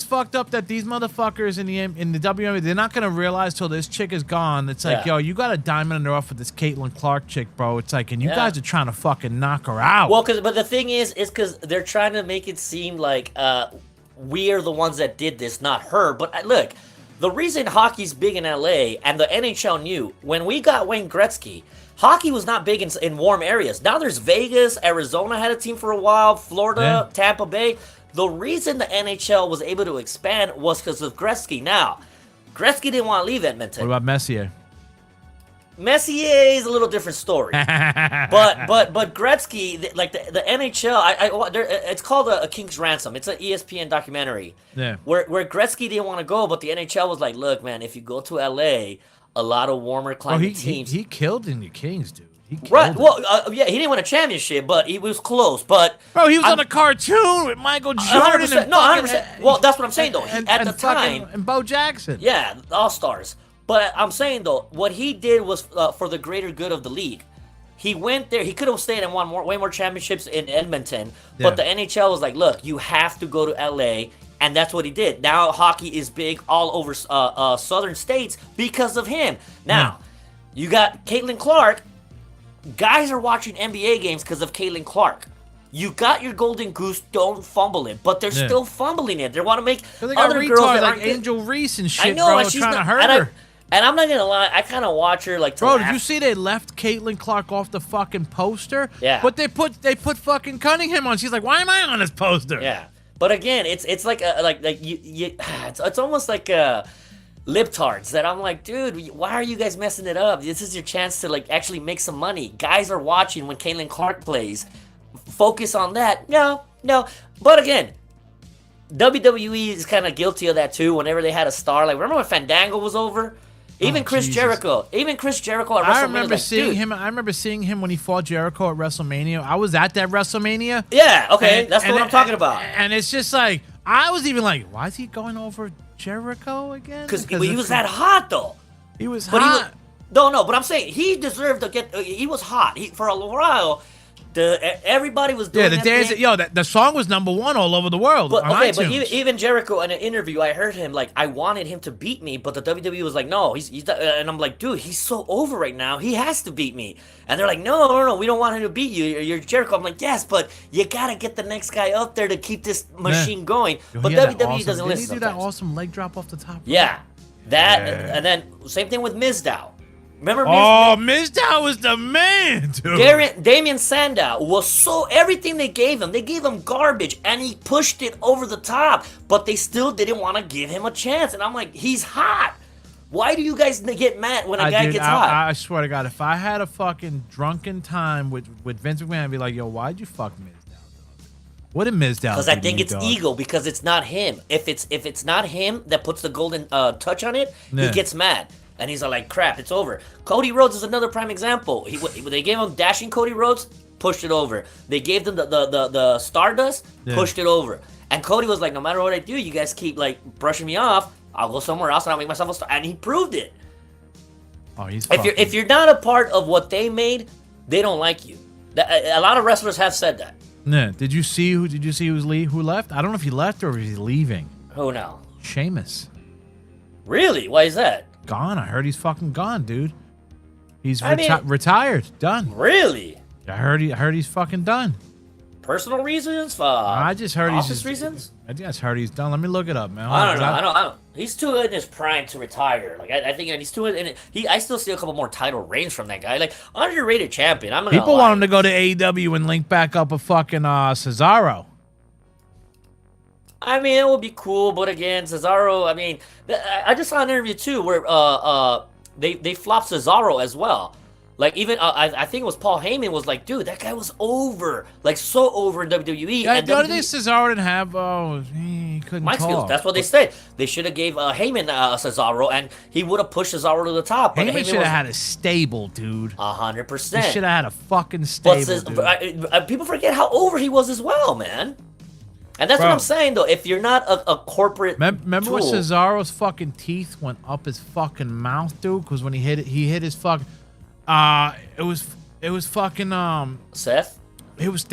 fucked up that these motherfuckers in the WNBA, they're not gonna realize till this chick is gone. It's like, yo, you got a diamond in the rough with this Caitlin Clark chick, bro. It's like, and you guys are trying to fucking knock her out.
Well, but the thing is because they're trying to make it seem like we are the ones that did this, not her. But look, the reason hockey's big in LA and the NHL knew when we got Wayne Gretzky. Hockey was not big in warm areas. Now there's Vegas, Arizona had a team for a while, Florida, Tampa Bay. The reason the NHL was able to expand was because of Gretzky. Now, Gretzky didn't want to leave Edmonton.
What about Messier?
Messier is a little different story. but Gretzky, like the NHL, it's called a King's Ransom. It's an ESPN documentary.
Yeah.
Where Gretzky didn't want to go, but the NHL was like, look, man, if you go to LA, a lot of warmer climate teams.
He killed in the Kings, dude. He killed
Right.
it.
Well, yeah, he didn't win a championship, but he was close. But
Bro, he was on a cartoon with Michael Jordan
100%.
and
No,
fucking-
100%. Well, that's what I'm saying though.
and,
At
and
the
fucking-
time,
and Bo Jackson.
yeah, All Stars. But I'm saying though, what he did was for the greater good of the league. He went there. He could have stayed and won way more championships in Edmonton. But the NHL was like, look, you have to go to LA. And that's what he did. Now hockey is big all over southern states because of him. Now, you got Caitlin Clark. Guys are watching NBA games because of Caitlin Clark. You got your golden goose, don't fumble it. But they're still fumbling it. They want to make
They got
other girls that
like
aren't
Angel Reese and shit,
I know,
bro,
and she's
trying to
not,
hurt
and
her.
And I'm not gonna lie, I kind of watch her like.
Bro, did you see they left Caitlin Clark off the fucking poster?
Yeah.
But they put fucking Cunningham on. She's like, why am I on this poster?
Yeah, but again, it's like it's almost like libtards that I'm like, dude, why are you guys messing it up? This is your chance to like actually make some money. Guys are watching when Caitlin Clark plays. Focus on that. No. But again, WWE is kind of guilty of that too. Whenever they had a star, like remember when Fandango was over? Even Chris Jericho at WrestleMania.
I remember
like,
seeing
dude.
him. I remember seeing him when he fought Jericho at WrestleMania. I was at that WrestleMania.
Yeah, okay, that's
And-
what I'm talking about.
And it's just like I was even like, why is he going over Jericho again?
Because he was that hot though.
He was
But
hot.
No, but I'm saying he deserved to get. He was hot. For a while, everybody was doing
Yeah, the
that
dance.
thing.
Yo, the song was #1 all over the world.
But
on
okay,
iTunes.
but even Jericho in an interview, I heard him like, I wanted him to beat me, but the WWE was like, no, he's and I'm like, dude, he's so over right now, he has to beat me. And they're like, no, we don't want him to beat you. You're Jericho. I'm like, yes, but you gotta get the next guy up there to keep this machine going.
Yo,
But
he had that
WWE
awesome-
doesn't
didn't
listen.
he do that
sometimes.
awesome leg drop off the top?
Yeah, that and then same thing with Mizdow. Remember Miz?
Oh, Mizdow was the man, dude.
Damian Sandow was everything they gave him garbage, and he pushed it over the top, but they still didn't want to give him a chance. And I'm like, he's hot. Why do you guys get mad when a guy
Dude,
gets hot?
I swear to God, if I had a fucking drunken time with Vince McMahon, I'd be like, yo, why'd you fuck Mizdow, dog? What did Mizdow?
Because I think it's ego, because it's not him. If it's not him that puts the golden touch on it, he gets mad. And he's like, crap, it's over. Cody Rhodes is another prime example. They gave him dashing Cody Rhodes, pushed it over. They gave them the Stardust, pushed it over. And Cody was like, no matter what I do, you guys keep like brushing me off. I'll go somewhere else and I'll make myself a star. And he proved it.
Oh, he's
If you're not a part of what they made, they don't like you. A lot of wrestlers have said that.
Yeah. Did you see who who left? I don't know if he left or if he's leaving.
Who now?
Sheamus.
Really? Why is that?
Gone. I heard he's fucking gone, dude. He's
I mean-
retired. Done.
Really?
I heard he's fucking done.
Personal reasons?
I just heard he's
office
just,
reasons?
I just heard he's done. Let me look it up, man.
I don't know. He's too in his prime to retire. Like I think he's too in. I still see a couple more title reigns from that guy. Like underrated champion. I'm not
People
gonna lie.
want him to go to AEW and link back up a fucking Cesaro.
I mean, it would be cool, but again, Cesaro. I mean, I just saw an interview too where they flopped Cesaro as well. Like even I think it was Paul Heyman was like, dude, that guy was over, like so over in WWE.
Yeah,
and
the other
WWE
thing Cesaro didn't have. Oh, he couldn't
Mike
talk.
skills. That's what they said. They should have gave Heyman Cesaro, and he would have pushed Cesaro to the top. But
Heyman should have had a stable, dude.
100%.
He should have had a fucking
But
stable, dude.
people forget how over he was as well, man. And that's what I'm saying, though. If you're not a corporate
Remember when
tool,
Cesaro's fucking teeth went up his fucking mouth, dude? Because when he hit his fucking. It was fucking
Seth?
It was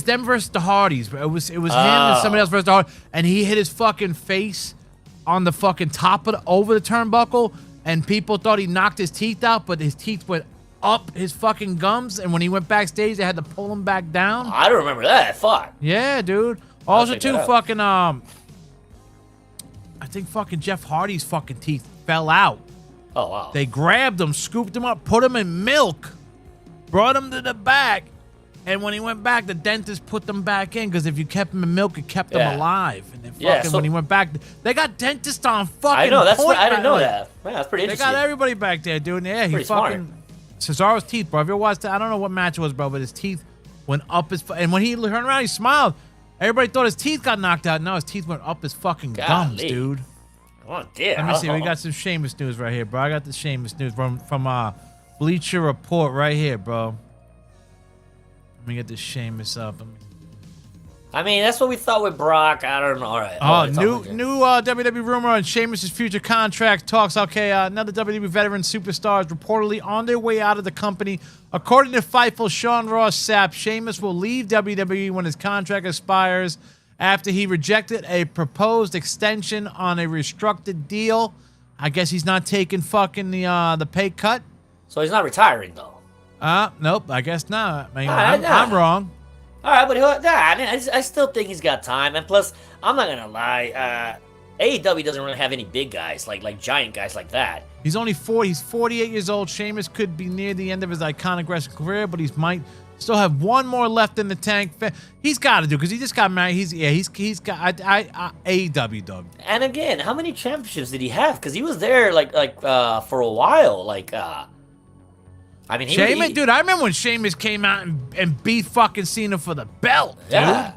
them versus the Hardys. It was him and somebody else versus the Hardys, and he hit his fucking face on the fucking top of over the turnbuckle, and people thought he knocked his teeth out, but his teeth went up his fucking gums, and when he went backstage, they had to pull him back down.
I don't remember that. Fuck.
Yeah, dude. Also,
check
too,
that out.
fucking I think fucking Jeff Hardy's fucking teeth fell out.
Oh, wow.
They grabbed him, scooped him up, put him in milk, brought him to the back, and when he went back, the dentist put them back in because if you kept him in milk, it kept him alive. And then fucking when he went back, they got dentists on fucking.
I know. That's
point
what, I didn't know
right
that. Man, that's pretty
They
interesting.
got everybody back there, dude. Yeah, he
Pretty
fucking Cesaro's teeth, bro. If you watched that, I don't know what match it was, bro, but his teeth went up his. And when he turned around, he smiled. Everybody thought his teeth got knocked out. No, his teeth went up his fucking gums, dude.
Oh, dear.
Let me see. We got some Sheamus news right here, bro. I got the Sheamus news from Bleacher Report right here, bro. Let me get this Sheamus up.
I mean, that's what we thought with Brock. I don't know. All right.
New WWE rumor on Sheamus' future contract talks. Okay, another WWE veteran superstar is reportedly on their way out of the company. According to Fightful Sean Ross Sapp, Sheamus will leave WWE when his contract expires after he rejected a proposed extension on a restricted deal. I guess he's not taking fucking the pay cut.
So he's not retiring, though.
Nope, I guess not. I mean,
Nah.
I'm wrong.
All right, but I mean, I still think he's got time. And plus, I'm not gonna lie, AEW doesn't really have any big guys like giant guys like that.
He's only 40. He's 48 years old. Sheamus could be near the end of his iconic wrestling career, but he might still have one more left in the tank. He's got to do because he just got married. He's got AEW dog.
And again, how many championships did he have? Because he was there for a while. I mean,
Sheamus, dude. I remember when Sheamus came out and beat fucking Cena for the belt, dude.
Yeah.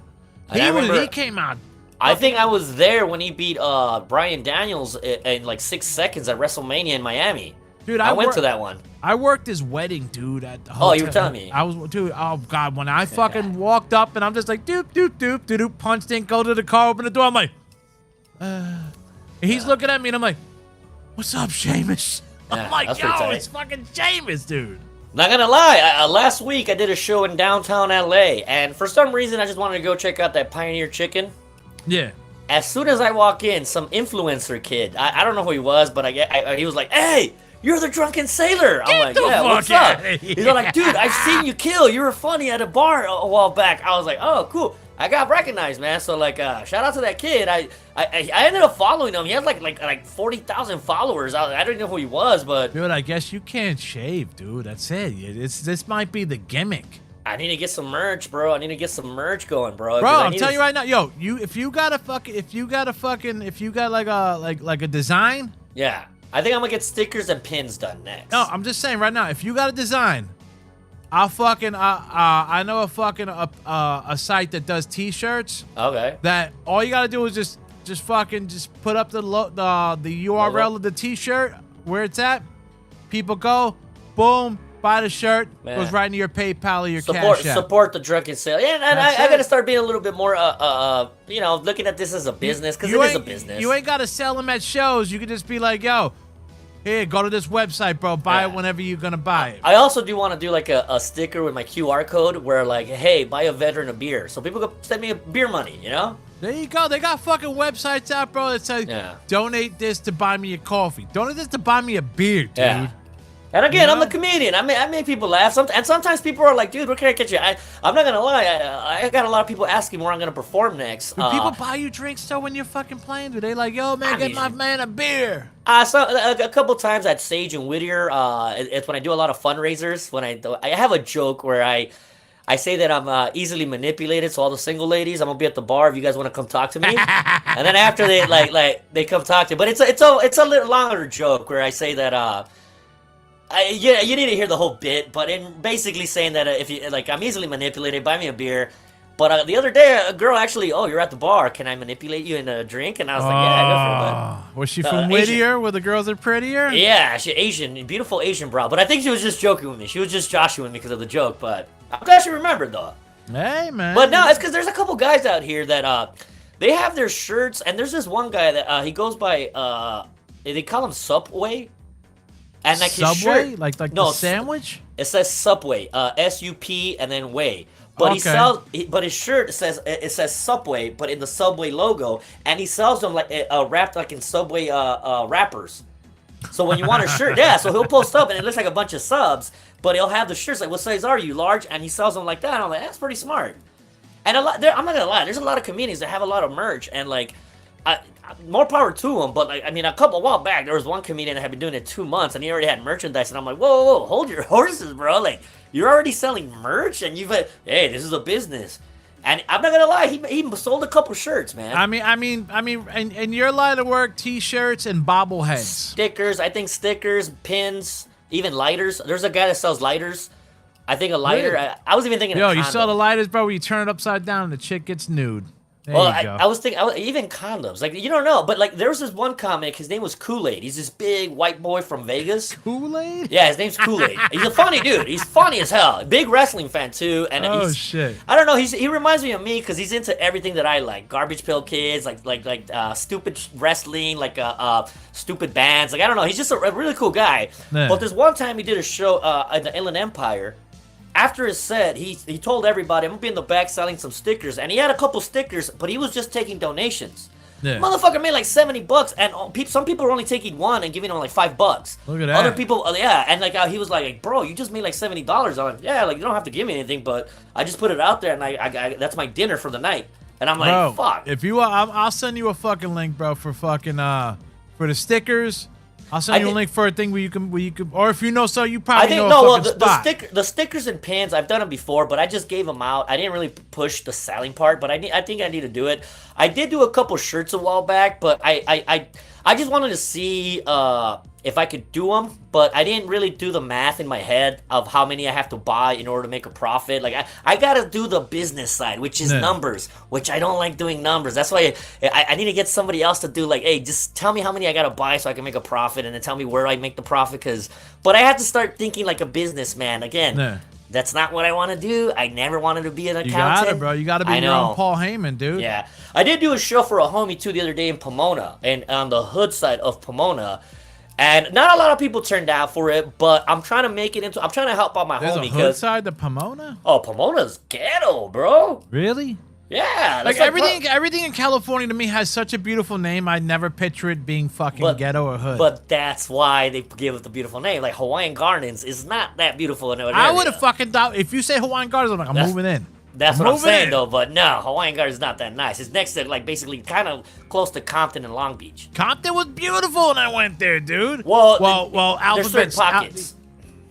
He came out.
I think I was there when he beat Bryan Daniels in like 6 seconds at WrestleMania in Miami.
Dude,
I went to that one.
I worked his wedding, dude. At the hotel.
Oh, you were telling me.
I was, dude. Oh God, when I fucking walked up and I'm just like, doop, doop, doop, doop, doop, punched in, go to the car, open the door. I'm like, and he's looking at me and I'm like, what's up, Sheamus?
Yeah,
I'm like,
that's pretty
yo,
tight.
it's fucking Sheamus, dude.
Not gonna lie, last week I did a show in downtown LA, and for some reason I just wanted to go check out that Pioneer Chicken.
Yeah.
As soon as I walk in, some influencer kid, I don't know who he was, but he was like, "Hey, you're the Drunken Sailor." I'm like, "Yeah, what's up?" He's like, "Dude, I've seen you kill. You were funny at a bar a while back." I was like, "Oh, cool." I got recognized, man. So shout out to that kid. I ended up following him. He had like 40,000 followers. I didn't know who he was, but
dude, I guess you can't shave, dude. That's it. This might be the gimmick.
I need to get some merch, bro. I need to get some merch going, bro.
Bro, I'm telling you right now, yo, if you got like a design,
yeah, I think I'm gonna get stickers and pins done next.
No, I'm just saying right now, if you got a design, I'll fucking I know a site that does T-shirts.
Okay.
That all you gotta do is just put up the URL of the T-shirt where it's at. People go, boom, buy the shirt, goes right into your PayPal or your Cash App.
Support the Drunken Sailor. Yeah, and I gotta start being a little bit more looking at this as a business because it is a business.
You ain't gotta sell them at shows. You can just be like, yo. Here, go to this website, bro. Buy it whenever you're gonna buy it.
I also do want to do like a sticker with my QR code where like, hey, buy a veteran a beer. So people go send me a beer money, you know?
There you go. They got fucking websites out, bro, that say, donate this to buy me a coffee. Donate this to buy me a beer, dude.
Yeah. And again, I'm a comedian. I make people laugh. And sometimes people are like, dude, where can I get you? I'm not going to lie. I got a lot of people asking where I'm going to perform next.
Do people buy you drinks, though, when you're fucking playing? Do they like, yo, man, get my man a beer?
So a couple times at Sage and Whittier, it's when I do a lot of fundraisers. When I have a joke where I say that I'm easily manipulated, so all the single ladies, I'm gonna be at the bar if you guys want to come talk to me. And then after they come talk to me, but it's a little longer joke where I say that you need to hear the whole bit, but in basically saying that if you I'm easily manipulated, buy me a beer. But the other day, a girl actually, you're at the bar. Can I manipulate you in a drink? And I was like, yeah, go for it.
Was she from Whittier, where the girls are prettier?
Yeah, she's Asian, beautiful Asian broad. But I think she was just joking with me. She was just joshing with me because of the joke. But I'm glad she remembered, though.
Hey, man.
But no, it's because there's a couple guys out here that they have their shirts, and there's this one guy that he goes by they call him Subway. And like
Subway?
his shirt,
like the sandwich?
It says Subway, SUP, and then way. But but his shirt says Subway, but in the Subway logo, and he sells them wrapped like in Subway wrappers. So when you want a shirt, so he'll post up and it looks like a bunch of subs, but he'll have the shirts like, what size are you, large? And he sells them like that. And I'm like, that's pretty smart. And I'm not gonna lie, there's a lot of comedians that have a lot of merch, and more power to them. But a while back, there was one comedian that had been doing it 2 months, and he already had merchandise, and I'm like, whoa, hold your horses, bro. Like, you're already selling merch, and hey, this is a business. And I'm not gonna lie, he sold a couple shirts, man.
I mean, in your line of work, T-shirts and bobbleheads,
stickers, pins, even lighters. There's a guy that sells lighters. I think a lighter.
Really?
I was even thinking.
Yo, you sell the lighters, bro, where you turn it upside down and the chick gets nude. There
Well,
you go.
I was thinking, even condoms. Like, you don't know, but like, there was this one comic. His name was Kool-Aid. He's this big white boy from Vegas.
Kool-Aid?
Yeah, his name's Kool-Aid. He's a funny dude. He's funny as hell. Big wrestling fan too. And
Oh, shit.
I don't know. He reminds me of me because he's into everything that I like. Garbage Pail Kids, like stupid wrestling, like stupid bands. Like, I don't know. He's just a really cool guy.
Yeah.
But this one time he did a show at the Inland Empire. After his set, he told everybody, I'm gonna be in the back selling some stickers, and he had a couple stickers, but he was just taking donations.
Yeah.
Motherfucker made like $70, and some people are only taking one and giving him like $5.
Look at that.
Other people, yeah, and like he was like, bro, you just made like $70. I'm like, yeah, like you don't have to give me anything, but I just put it out there, and I that's my dinner for the night. And I'm like,
Bro,
fuck.
if you want, I'll send you a fucking link, bro, for fucking for the stickers. I'll send you a link for a thing where you can, or if you know so, you probably know a fucking spot.
The stickers and pins, I've done them before, but I just gave them out. I didn't really push the selling part, but I think I need to do it. I did do a couple shirts a while back, but I just wanted to see if I could do them, but I didn't really do the math in my head of how many I have to buy in order to make a profit. Like I gotta do the business side, which is numbers, which I don't like doing numbers. That's why I need to get somebody else to do like, hey, just tell me how many I gotta buy so I can make a profit, and then tell me where I make the profit. But I have to start thinking like a businessman again.
Yeah.
That's not what I want to do. I never wanted to be an accountant.
You got it, bro. You got to be your own Paul Heyman, dude.
Yeah. I did do a show for a homie, too, the other day in Pomona, and on the hood side of Pomona. And not a lot of people turned out for it, but I'm trying to make it into... I'm trying to help out my
There's
homie.
a hood side to Pomona?
Oh, Pomona's ghetto, bro.
Really?
Yeah.
Like everything in California to me has such a beautiful name. I never picture it being fucking ghetto or hood.
But that's why they give it the beautiful name. Like Hawaiian Gardens is not that beautiful in an
I would have fucking thought if you say Hawaiian Gardens, I'm like, I'm moving in.
That's what I'm saying, though. But no, Hawaiian Gardens is not that nice. It's next to, like, basically kind of close to Compton and Long Beach.
Compton was beautiful when I went there, dude.
Well,
Alphabet's
there's certain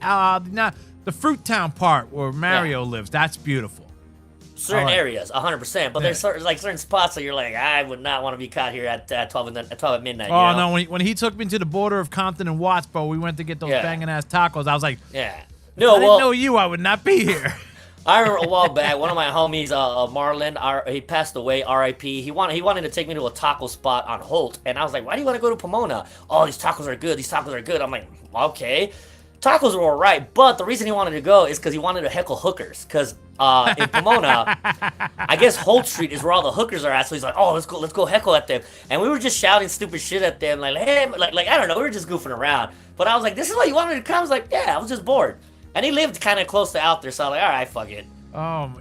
pockets.
The Fruit Town part where Mario lives, that's beautiful.
Certain areas, 100%. But there's certain spots that you're like, I would not want to be caught here at 12 at midnight.
Oh,
you know?
no. When he took me to the border of Compton and Watts, bro, we went to get those banging-ass tacos. I was like,
yeah.
No, I didn't know you. I would not be here.
I remember a while back, one of my homies, Marlon, he passed away, R.I.P. He wanted to take me to a taco spot on Holt, and I was like, why do you want to go to Pomona? Oh, these tacos are good. I'm like, okay. Tacos are all right, but the reason he wanted to go is because he wanted to heckle hookers, because in Pomona, I guess Holt Street is where all the hookers are at, so he's like, oh, let's go heckle at them. And we were just shouting stupid shit at them, like, hey, like I don't know, we were just goofing around. But I was like, this is what you wanted to come? I was like, yeah, I was just bored. And he lived kind of close to out there, so I was like, all right, fuck it.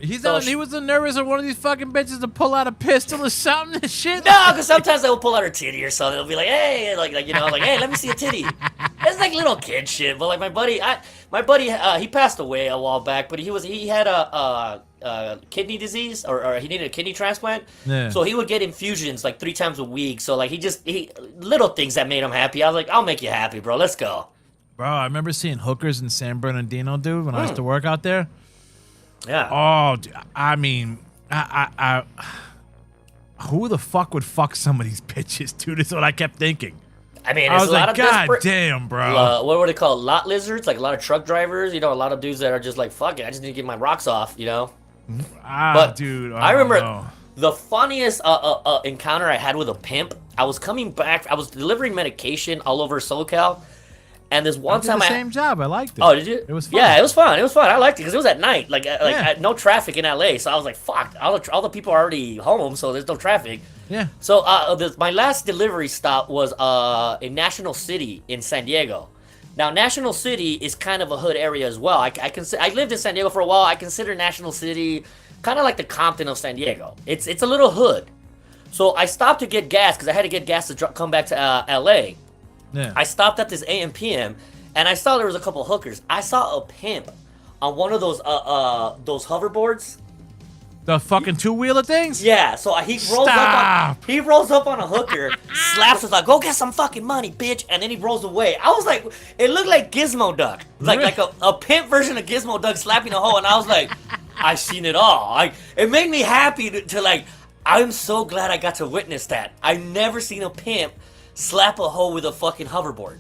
He was nervous of one of these fucking bitches to pull out a pistol or something and shit.
No, because sometimes they'll pull out her titty or something. They'll be like, hey, like hey, let me see a titty. It's like little kid shit. But like my buddy, he passed away a while back, but he had a kidney disease or he needed a kidney transplant.
Yeah.
So he would get infusions like 3 times a week. So like he little things that made him happy. I was like, I'll make you happy, bro. Let's go.
Bro, I remember seeing hookers in San Bernardino, dude, when I used to work out there.
Yeah.
Oh, I mean, who the fuck would fuck some of these bitches, dude? Is what I kept thinking.
I mean,
I was like, God
desperate,
damn, bro.
What were they called? Lot lizards? Like a lot of truck drivers? You know, a lot of dudes that are just like, fuck it, I just need to get my rocks off, you know?
But, dude,
I remember the funniest encounter I had with a pimp. I was coming back. I was delivering medication all over SoCal. And this one time
I did the same job. I liked it.
Oh, did you?
It was fun.
Yeah, it was fun. I liked it because it was at night. Like no traffic in LA. So I was like, fuck. All the people are already home, so there's no traffic.
Yeah.
So my last delivery stop was in National City in San Diego. Now, National City is kind of a hood area as well. I lived in San Diego for a while. I consider National City kind of like the Compton of San Diego. It's a little hood. So I stopped to get gas because I had to get gas to come back to LA.
Yeah.
I stopped at this AM/PM, and I saw there was a couple hookers. I saw a pimp on one of those hoverboards.
The fucking two-wheeler things?
Yeah. So he rolls up on a hooker, slaps us like, "Go get some fucking money, bitch!" And then he rolls away. I was like, it looked like Gizmo Duck, like a pimp version of Gizmo Duck slapping a hoe, and I was like, I seen it all. It made me happy to like. I'm so glad I got to witness that. I've never seen a pimp slap a hoe with a fucking hoverboard.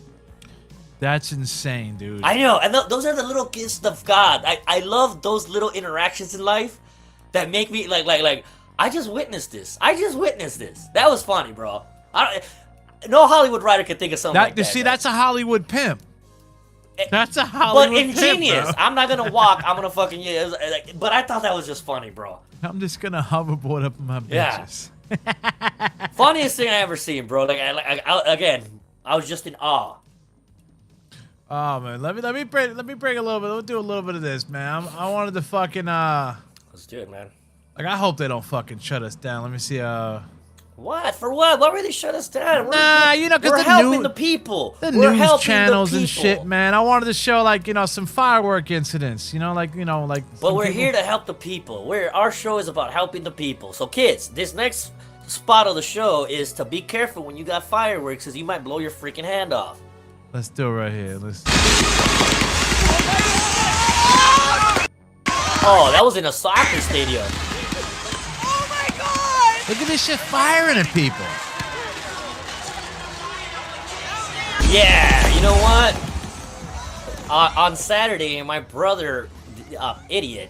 That's insane, dude.
I know, and those are the little gifts of God. I love those little interactions in life that make me like I just witnessed this. That was funny, bro. No Hollywood writer could think of something like that.
See, that's a Hollywood pimp. That's a Hollywood
But ingenious.
pimp, bro.
I'm not gonna walk. I'm gonna fucking but I thought that was just funny, bro.
I'm just gonna hoverboard up my bitches.
Funniest thing I ever seen, bro. Again, I was just in awe.
Oh man, let me bring a little bit. Let's do a little bit of this, man. I wanted to fucking
Let's do it, man.
Like, I hope they don't fucking shut us down. Let me see.
What? For what? Why would they shut us down?
Nah, you know, because
we're helping the people.
The
we're
news channels
and
shit, man. I wanted to show, like, you know, some firework incidents. You know, like.
But we're here to help the people. Our show is about helping the people. So, kids, this next spot of the show is to be careful when you got fireworks, because you might blow your freaking hand off.
Let's do it right here.
Oh, that was in a soccer stadium.
Look at this shit firing at people.
Yeah, you know what? On Saturday, my brother, idiot,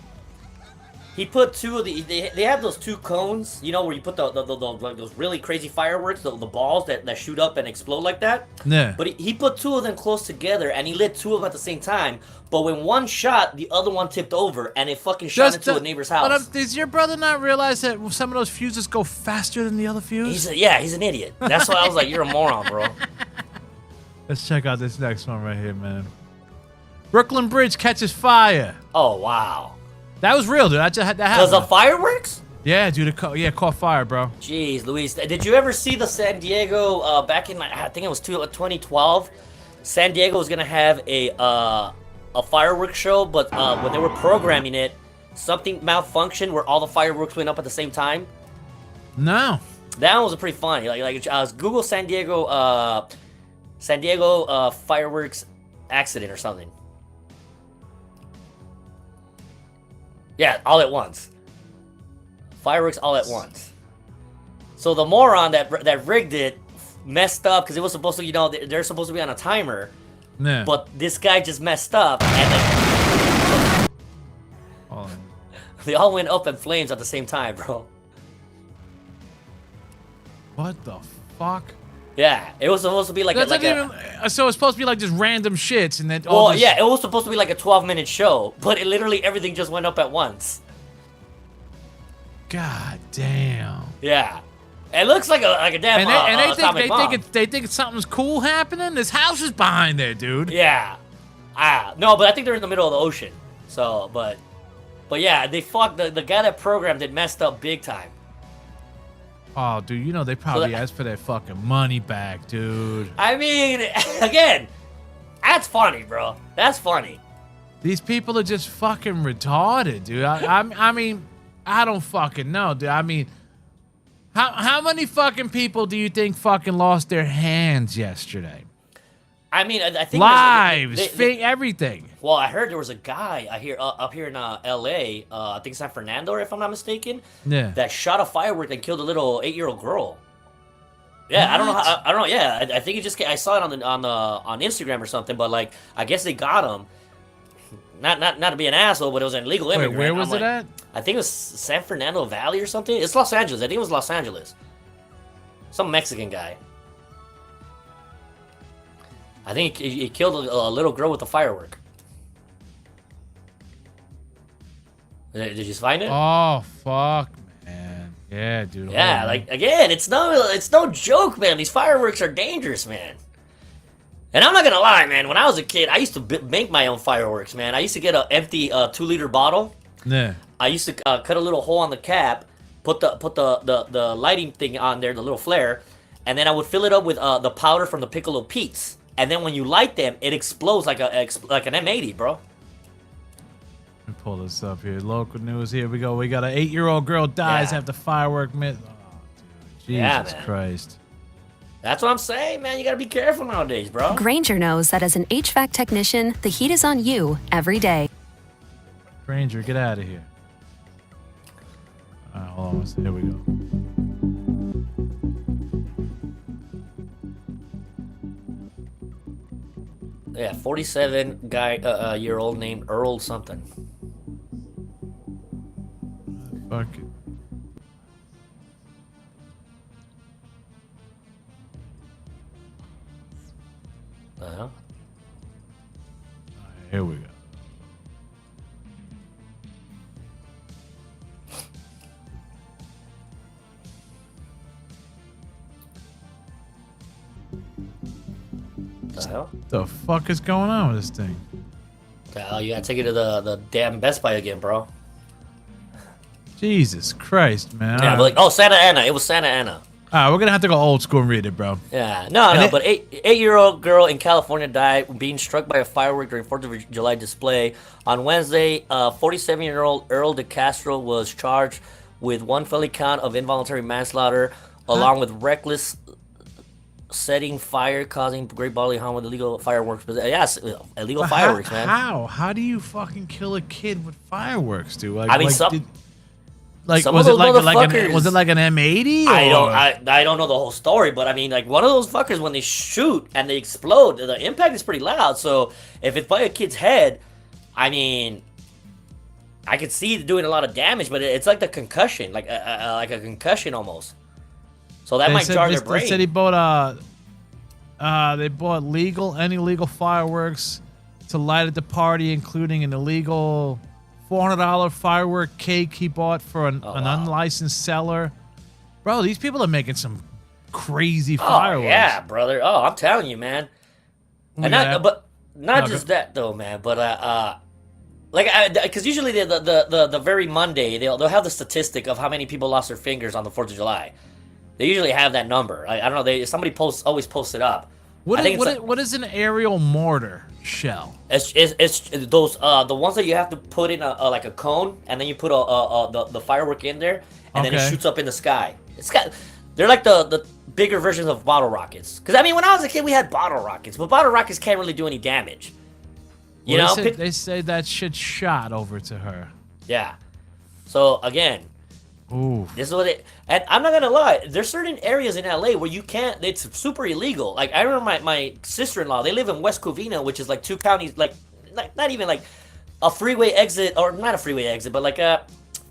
he put two of they have those two cones, you know, where you put those really crazy fireworks, the balls that shoot up and explode like that.
Yeah.
But he put two of them close together, and he lit two of them at the same time. But when one shot, the other one tipped over, and it fucking shot into a neighbor's house.
But does your brother not realize that some of those fuses go faster than the other fuse?
He's an idiot. That's why I was like, you're a moron, bro.
Let's check out this next one right here, man. Brooklyn Bridge catches fire.
Oh, wow.
That was real, dude. That happened.
Because of fireworks?
Yeah, dude. It caught fire, bro.
Jeez, Luis. Did you ever see the San Diego, back in, I think it was 2012? San Diego was going to have a fireworks show, but when they were programming it, something malfunctioned where all the fireworks went up at the same time.
No.
That one was pretty funny. Google San Diego fireworks accident or something. Yeah, all at once. Fireworks all at once. So the moron that rigged it messed up because it was supposed to, you know, they're supposed to be on a timer.
Yeah.
But this guy just messed up, and they all went up in flames at the same time, bro.
What the fuck?
Yeah, it was supposed to be
so it's supposed to be like just random shits, and then.
It was supposed to be like a 12-minute show, but it literally everything just went up at once.
God damn.
Yeah. It looks like a damn
they think something's cool happening. There's houses behind there, dude.
Yeah. No, but I think they're in the middle of the ocean. So, but yeah, they fucked the guy that programmed it messed up big time.
Oh, dude, you know they probably asked for their fucking money back, dude.
I mean, again, that's funny, bro. That's funny.
These people are just fucking retarded, dude. I mean, I don't fucking know, dude. I mean. How many fucking people do you think fucking lost their hands yesterday?
I mean, I think
lives, everything.
Well, I heard there was a guy up here in L.A. I think San Fernando, if I'm not mistaken.
Yeah.
That shot a firework and killed a little 8-year-old girl. Yeah, what? I don't know. Yeah, I think I saw it on Instagram or something. But like, I guess they got him. Not to be an asshole, but it was an illegal immigrant.
Wait, where was it at?
I think it was San Fernando Valley or something. It's Los Angeles. I think it was Los Angeles. Some Mexican guy. I think he killed a little girl with a firework. Did you find it?
Oh, fuck, man. Yeah, dude.
Yeah, like, again, it's no joke, man. These fireworks are dangerous, man. And I'm not gonna lie, man. When I was a kid, I used to make my own fireworks, man. I used to get an empty 2-liter bottle.
Yeah.
I used to cut a little hole on the cap, put the lighting thing on there, the little flare, and then I would fill it up with the powder from the Piccolo Pete's. And then when you light them, it explodes like an M80, bro.
Let me pull this up here. Local news. Here we go. We got an 8-year-old girl dies after firework miss. Oh, dude. Jesus Christ.
That's what I'm saying, man. You gotta be careful nowadays, bro.
Grainger knows that as an HVAC technician, the heat is on you every day.
Grainger, get out of here. All right, hold on. Here we go.
Yeah, 47-year-old named Earl something.
Fuck it. Here we go.
The hell?
The fuck is going on with this thing?
The hell? You gotta take it to the damn Best Buy again, bro.
Jesus Christ, man.
Yeah, but like, oh, Santa Ana. It was Santa Ana.
All right, we're gonna have to go old school and read it, bro.
Yeah, but eight-year-old girl in California died being struck by a firework during 4th of July display. On Wednesday, 47-year-old Earl DeCastro was charged with one felony count of involuntary manslaughter, along with reckless setting fire, causing great bodily harm with illegal fireworks. But yes, illegal fireworks, man.
How do you fucking kill a kid with fireworks, dude? Like,
I mean, some
was
of
it
those
like
motherfuckers-
was it like an M80?
I don't know the whole story, but I mean, like, one of those fuckers, when they shoot and they explode, the impact is pretty loud. So if it's by a kid's head, I mean, I could see it doing a lot of damage, but it's like the concussion, like a concussion almost. So that might jar their brain.
They said he bought any legal fireworks to light at the party, including an illegal $400 firework cake he bought for an unlicensed seller. Bro, these people are making some crazy fireworks.
Oh, yeah, brother. Oh, I'm telling you, man. And not just that though, man. But because usually the very Monday they'll have the statistic of how many people lost their fingers on the 4th of July. They usually have that number. I don't know. Somebody always posts it up.
What is an aerial mortar shell?
It's those the ones that you have to put in like a cone, and then you put the firework in there, and then it shoots up in the sky. They're like the bigger versions of bottle rockets. Because I mean, when I was a kid, we had bottle rockets, but bottle rockets can't really do any damage. You know,
they say that shit shot over to her.
Yeah. So again,
ooh,
this is what it. And I'm not gonna lie, there's certain areas in LA where you can't. It's super illegal. Like I remember my sister-in-law. They live in West Covina, which is like 2 counties, like not even like a freeway exit, or not a freeway exit, but like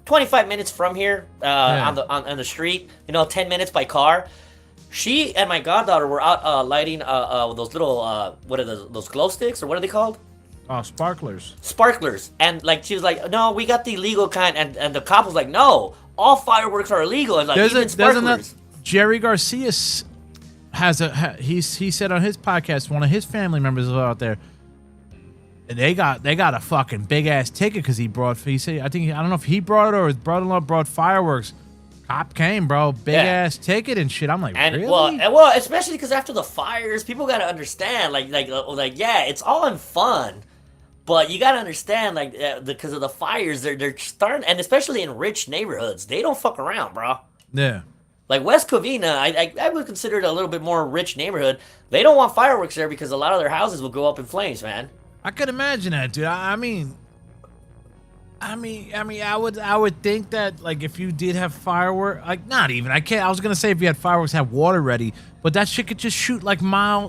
25 minutes from here on the street. 10 minutes by car. She and my goddaughter were out lighting those little what are those glow sticks, or what are they called?
Oh, sparklers.
Sparklers. And like she was like, no, we got the illegal kind, and the cop was like, no, all fireworks are illegal, and like even sparklers.
Jerry Garcia he said on his podcast, one of his family members is out there. They got a fucking big ass ticket because he said, I don't know if he brought it or his brother-in-law brought fireworks. Cop came, bro, big ass ticket and shit. I'm like, really?
Well, especially because after the fires, people gotta understand, like yeah, it's all in fun. But you gotta understand, like, because of the fires, they're starting, and especially in rich neighborhoods, they don't fuck around, bro.
Yeah.
Like West Covina, I would consider it a little bit more rich neighborhood. They don't want fireworks there because a lot of their houses will go up in flames, man.
I could imagine that, dude. I mean, I would think that, like, if you did have fireworks, like, not even. I was gonna say if you had fireworks, have water ready, but that shit could just shoot a mile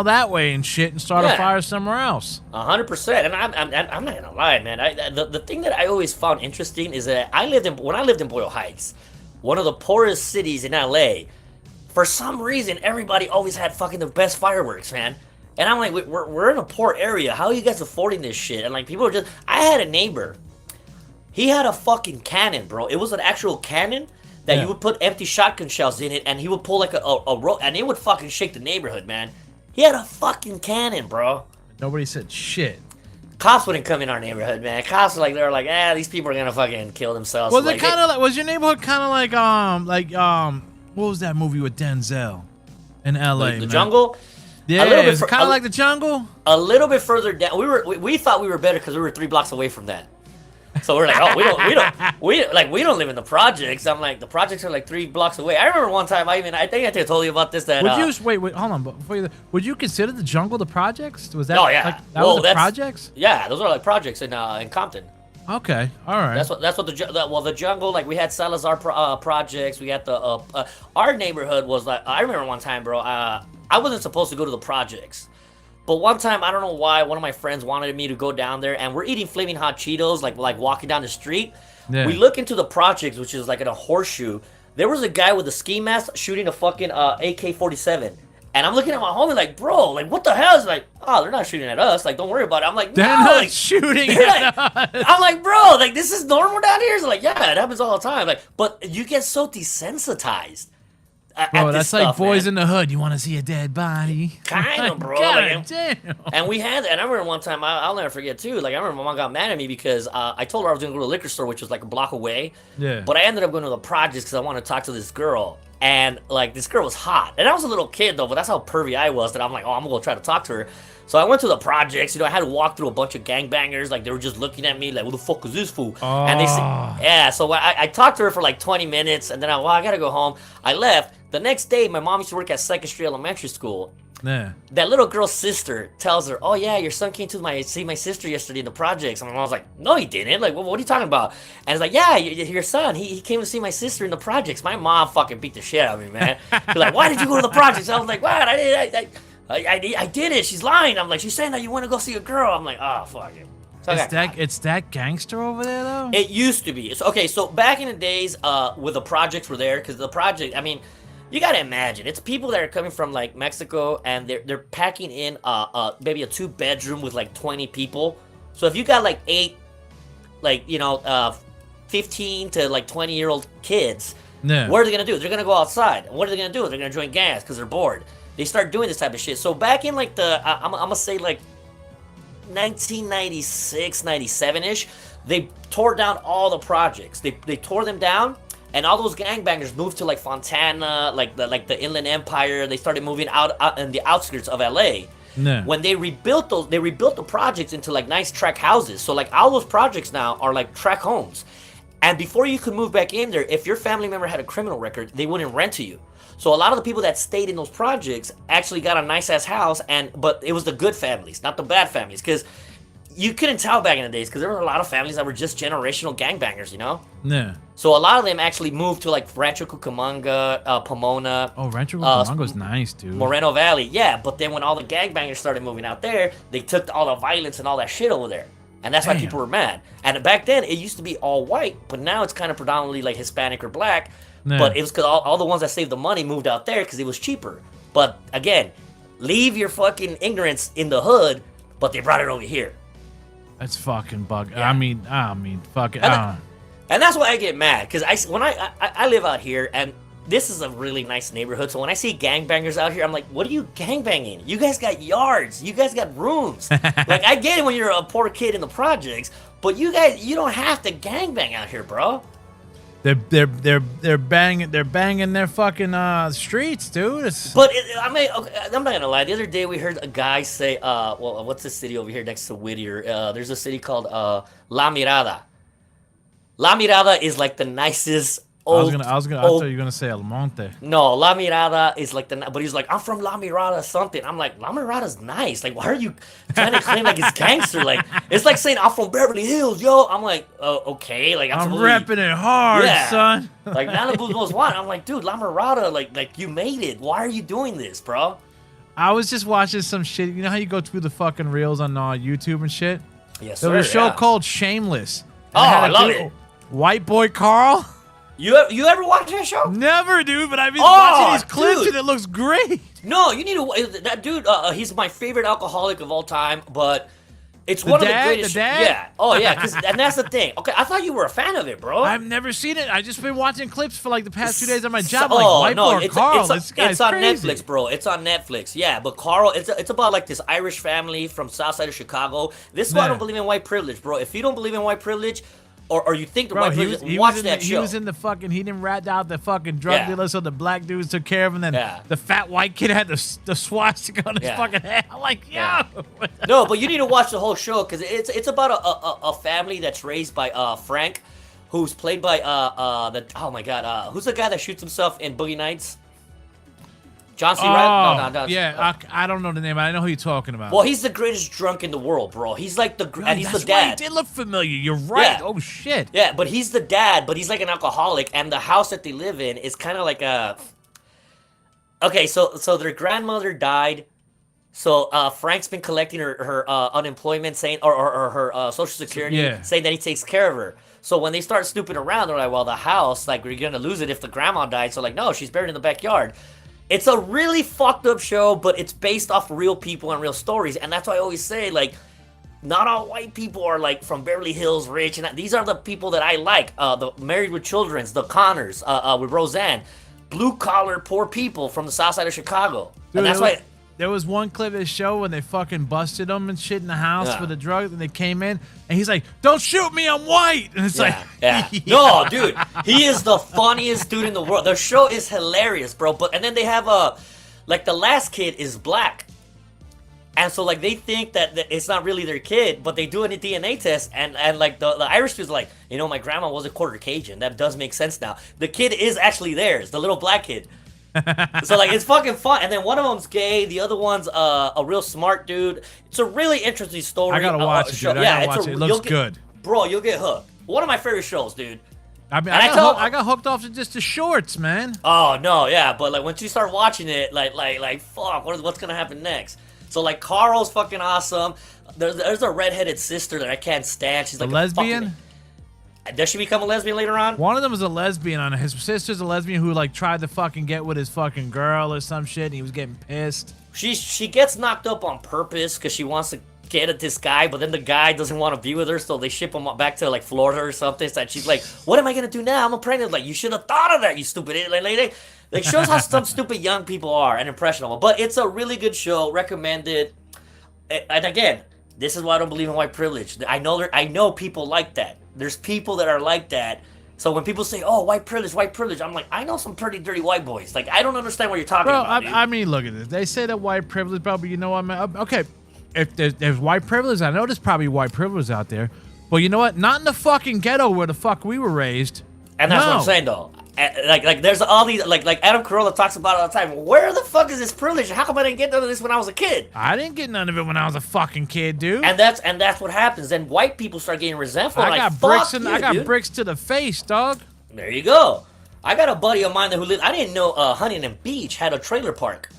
that way and shit, and start a fire somewhere else.
100%. And I'm not gonna lie, man. The thing that I always found interesting is that when I lived in Boyle Heights, one of the poorest cities in LA. For some reason, everybody always had fucking the best fireworks, man. And I'm like, we're in a poor area. How are you guys affording this shit? And like, people are just. I had a neighbor. He had a fucking cannon, bro. It was an actual cannon that you would put empty shotgun shells in it, and he would pull like a rope, and it would fucking shake the neighborhood, man. He had a fucking cannon, bro.
Nobody said shit.
Cops wouldn't come in our neighborhood, man. Cops were like, they're like, these people are gonna fucking kill themselves.
Was it kind of like? Was your neighborhood kind of like what was that movie with Denzel in L.A.
The Jungle?
Yeah, it was kind of like The Jungle.
A little bit further down, we thought we were better because we were 3 blocks away from that. So we're like, oh, we don't live in the projects. I'm like, the projects are like 3 blocks away. I remember one time, I think I told you about this. That
wait, hold on, before you, would you consider the Jungle the projects? Was that?
Oh yeah,
was the projects.
Yeah, those are like projects in Compton.
Okay, all right.
That's what the Jungle, like, we had Salazar projects. We had the our neighborhood was like, I remember one time, bro. I wasn't supposed to go to the projects. But one time, I don't know why, one of my friends wanted me to go down there, and we're eating Flaming Hot Cheetos, like walking down the street. Yeah. We look into the projects, which is like in a horseshoe. There was a guy with a ski mask shooting a fucking AK-47. And I'm looking at my homie like, bro, like, what the hell? Is like, oh, they're not shooting at us. Like, don't worry about it. I'm like,
They're
no,
not
like,
shooting
they're
at
like,
us.
I'm like, bro, like, this is normal down here. So like, yeah, it happens all the time. Like, but you get so desensitized.
Bro, that's like Boys in the Hood. You want to see a dead body?
Kind of, bro.
God
Like,
damn.
and we had, and I remember one time, I'll never forget too. Like, I remember my mom got mad at me because I told her I was gonna go to a liquor store, which was like a block away.
Yeah.
But I ended up going to the projects because I wanted to talk to this girl. And like, this girl was hot. And I was a little kid though, but that's how pervy I was that I'm like, oh, I'm gonna go try to talk to her. So I went to the projects. You know, I had to walk through a bunch of gangbangers. Like, they were just looking at me like, who the fuck is this fool?
Oh.
And they said, yeah. So I talked to her for like 20 minutes, and then I gotta go home. I left. The next day, my mom used to work at 2nd Street Elementary School.
Yeah.
That little girl's sister tells her, oh yeah, your son came to see my sister yesterday in the projects. And my mom's like, no, he didn't. Like, what are you talking about? And it's like, yeah, your son, he came to see my sister in the projects. My mom fucking beat the shit out of me, man. She's like, why did you go to the projects? I was like, what? I did it. She's lying. I'm like, she's saying that you want to go see a girl. I'm like, oh, fuck it. So
It's that gangster over there, though?
It used to be. Okay, so back in the days when the projects were there, because the project, I mean, you gotta imagine, it's people that are coming from like Mexico, and they're packing in maybe a 2-bedroom with like 20 people. So if you got like 8, like, you know, 15 to like 20-year-old kids,
Yeah.
what are they gonna do? They're gonna go outside. What are they gonna do? They're gonna join gangs because they're bored. They start doing this type of shit. So back in like I'm gonna say like 1996, 97-ish, they tore down all the projects. They tore them down. And all those gangbangers moved to like Fontana, like the Inland Empire. They started moving out in the outskirts of LA.
Yeah.
When they rebuilt the projects into like nice tract houses. So like all those projects now are like tract homes. And before you could move back in there, if your family member had a criminal record, they wouldn't rent to you. So a lot of the people that stayed in those projects actually got a nice ass house, but it was the good families, not the bad families, because you couldn't tell back in the days because there were a lot of families that were just generational gangbangers, you know?
Yeah.
So a lot of them actually moved to like Rancho Cucamonga, Pomona.
Oh, Rancho Cucamonga's nice, dude.
Moreno Valley, yeah. But then when all the gangbangers started moving out there, they took all the violence and all that shit over there. And that's why people were mad. And back then, it used to be all white, but now it's kind of predominantly like Hispanic or black.
Yeah.
But it was because all the ones that saved the money moved out there because it was cheaper. But again, leave your fucking ignorance in the hood, but they brought it over here.
That's fucking bug.
Yeah.
I mean, fuck it.
And that's why I get mad, because when I live out here, and this is a really nice neighborhood, so when I see gangbangers out here, I'm like, what are you gangbanging? You guys got yards. You guys got rooms. Like, I get it when you're a poor kid in the projects, but you don't have to gangbang out here, bro.
They're banging their fucking streets, dude.
But I mean, okay, I'm not gonna lie. The other day we heard a guy say, well, what's this city over here next to Whittier? There's a city called La Mirada. La Mirada is like the nicest old.
I thought you were gonna say El Monte.
No, La Mirada is like but he's like, I'm from La Mirada something. I'm like, La Mirada's nice. Like, why are you trying to claim like it's gangster? Like, it's like saying I'm from Beverly Hills, yo. I'm like, okay, like
I'm repping it hard, son.
Like, Malibu's most wanted. I'm like, dude, La Mirada, like you made it. Why are you doing this, bro?
I was just watching some shit. You know how you go through the fucking reels on YouTube and shit?
Yes,
there
sir.
was a show called Shameless.
Oh, I love it.
White boy Carl.
You ever watch that show?
Never, dude. But I've been watching these clips,
dude.
and it looks great.
No, you need to. That dude, he's my favorite alcoholic of all time. But it's one of the greatest.
The dad?
Yeah. Oh yeah. And that's the thing. Okay, I thought you were a fan of it, bro.
I've never seen it. I just been watching clips for like the past 2 days on my job.
White
boy Carl. This guy's
it's on
crazy.
Netflix, bro. It's on Netflix. Yeah, but Carl, it's about like this Irish family from south side of Chicago. This is why I don't believe in white privilege, bro. If you don't believe in white privilege, or you think the white privilege, watch that show.
He was in the fucking. He didn't rat out the fucking drug dealer, so the black dudes took care of him. Then the fat white kid had the swastika on his fucking head. I'm like, yo.
No, but you need to watch the whole show because it's about a family that's raised by Frank, who's played by oh my god, who's the guy that shoots himself in Boogie Nights? John C. Reilly? No.
Yeah, I don't know the name. I know who you're talking about.
Well, he's the greatest drunk in the world, bro. He's like and he's the dad.
Why he did look familiar. You're right. Yeah. Oh shit.
Yeah, but he's the dad, but he's like an alcoholic, and the house that they live in is kind of like a. Okay, so their grandmother died, so Frank's been collecting her unemployment, saying or her Social Security, saying that he takes care of her. So when they start snooping around, they're like, well, the house, like, we're gonna lose it if the grandma died. So like, no, she's buried in the backyard. It's a really fucked up show, but it's based off real people and real stories, and that's why I always say, like, not all white people are, like, from Beverly Hills, rich, and these are the people that I like. The Married with Children's, the Connors, with Roseanne, blue-collar, poor people from the south side of Chicago.
Dude,
and that's why...
There was one clip of this show when they fucking busted him and shit in the house for the drugs, and they came in, and he's like, "Don't shoot me, I'm white." And it's
yeah. No, dude, he is the funniest dude in the world. The show is hilarious, bro. And then they have like the last kid is black, and so like they think that it's not really their kid, but they do a DNA test, and like the Irish dude's like, you know, my grandma was a quarter Cajun. That does make sense now. The kid is actually theirs, the little black kid. So like it's fucking fun, and then one of them's gay, the other one's a real smart dude. It's a really interesting story.
I gotta watch it, dude. I gotta watch it. It looks good,
bro. You'll get hooked. One of my favorite shows, dude.
I mean, I got hooked off to just the shorts, man.
Oh no, yeah, but like once you start watching it, like fuck, what's gonna happen next? So like Carl's fucking awesome. There's a redheaded sister that I can't stand. She's like
a lesbian.
Does she become a lesbian later on?
One of them was a lesbian. On his sister's a lesbian who like tried to fucking get with his fucking girl or some shit, and he was getting pissed.
She gets knocked up on purpose because she wants to get at this guy, but then the guy doesn't want to be with her, so they ship him back to like Florida or something. So she's like, "What am I gonna do now? I'm pregnant." Like, you should have thought of that, you stupid idiot. Like shows how some stupid young people are and impressionable. But it's a really good show. Recommended. And again, this is why I don't believe in white privilege. I know people like that. There's people that are like that. So when people say, "Oh, white privilege," I'm like, I know some pretty dirty white boys. Like, I don't understand what you're talking about. Bro,
I mean, look at this. They say that white privilege, bro, but you know what, man? Okay, if there's white privilege, I know there's probably white privilege out there. But you know what? Not in the fucking ghetto where the fuck we were raised.
And that's what I'm saying, though. Like there's all these, like Adam Carolla talks about it all the time. Where the fuck is this privilege? How come I didn't get none of this when I was a kid?
I didn't get none of it when I was a fucking kid, dude.
And that's what happens. Then white people start getting resentful.
I got bricks to the face, dog.
There you go. I got a buddy of mine who lived. I didn't know Huntington Beach had a trailer park.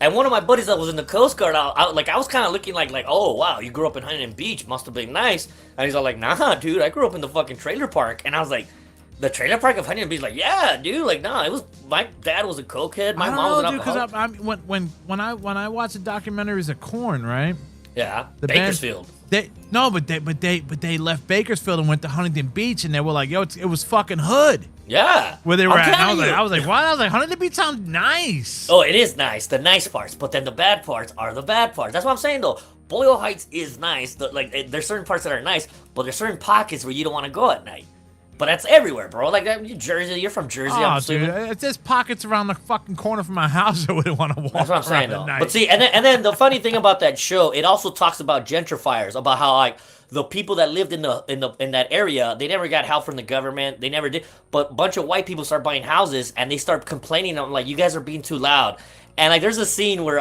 And one of my buddies that was in the Coast Guard, I was kind of looking like, oh wow, you grew up in Huntington Beach, must have been nice. And he's all like, nah, dude, I grew up in the fucking trailer park. And I was like, the trailer park of Huntington Beach? Like, yeah, dude, like, nah, it was, my dad was a cokehead, my mom was an alcoholic.
Because when I watch the documentaries of Korn, right?
Yeah, Bakersfield.
But they left Bakersfield and went to Huntington Beach, and they were like, yo, it was fucking hood.
Yeah.
Where they were at. And I was like, what? I was like, Huntington Beach sounds nice.
Oh, it is nice, the nice parts, but then the bad parts are the bad parts. That's what I'm saying, though. Boyle Heights is nice. There's certain parts that are nice, but there's certain pockets where you don't want to go at night. But that's everywhere, bro. Like, Jersey, you're from Jersey, I'm assuming.
Dude, there's pockets around the fucking corner from my house I wouldn't want to walk.
That's what I'm saying, though. But see, and then the funny thing about that show, it also talks about gentrifiers, about how like the people that lived in that area, they never got help from the government. They never did. But a bunch of white people start buying houses, and they start complaining. I'm like, you guys are being too loud. And like, there's a scene where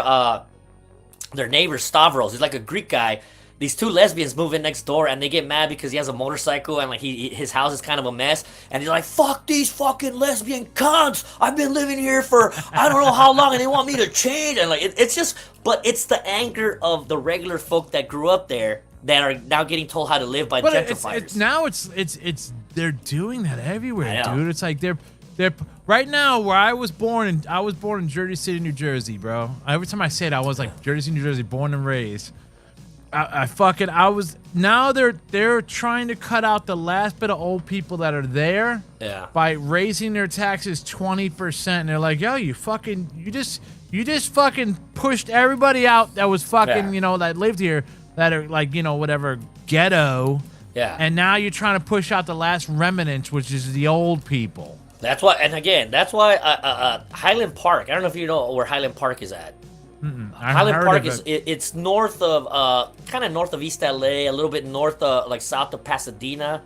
their neighbor Stavros, he's like a Greek guy. These two lesbians move in next door, and they get mad because he has a motorcycle, and like his house is kind of a mess. And he's like, "Fuck these fucking lesbian cunts! I've been living here for I don't know how long, and they want me to change." And like it's just, but it's the anger of the regular folk that grew up there that are now getting told how to live by gentrifiers.
It's they're doing that everywhere, dude. It's like they're right now where I was born in Jersey City, New Jersey, bro. Every time I say it, I was like Jersey City, New Jersey, born and raised. Now they're trying to cut out the last bit of old people that are there by raising their taxes 20%. And they're like, yo, you just fucking pushed everybody out that was fucking, that lived here, that are like, whatever, ghetto.
Yeah.
And now you're trying to push out the last remnants, which is the old people.
That's why, and again, that's why Highland Park, I don't know if you know where Highland Park is at. Highland Park it's north of kind of north of East LA, a little bit north like south of Pasadena.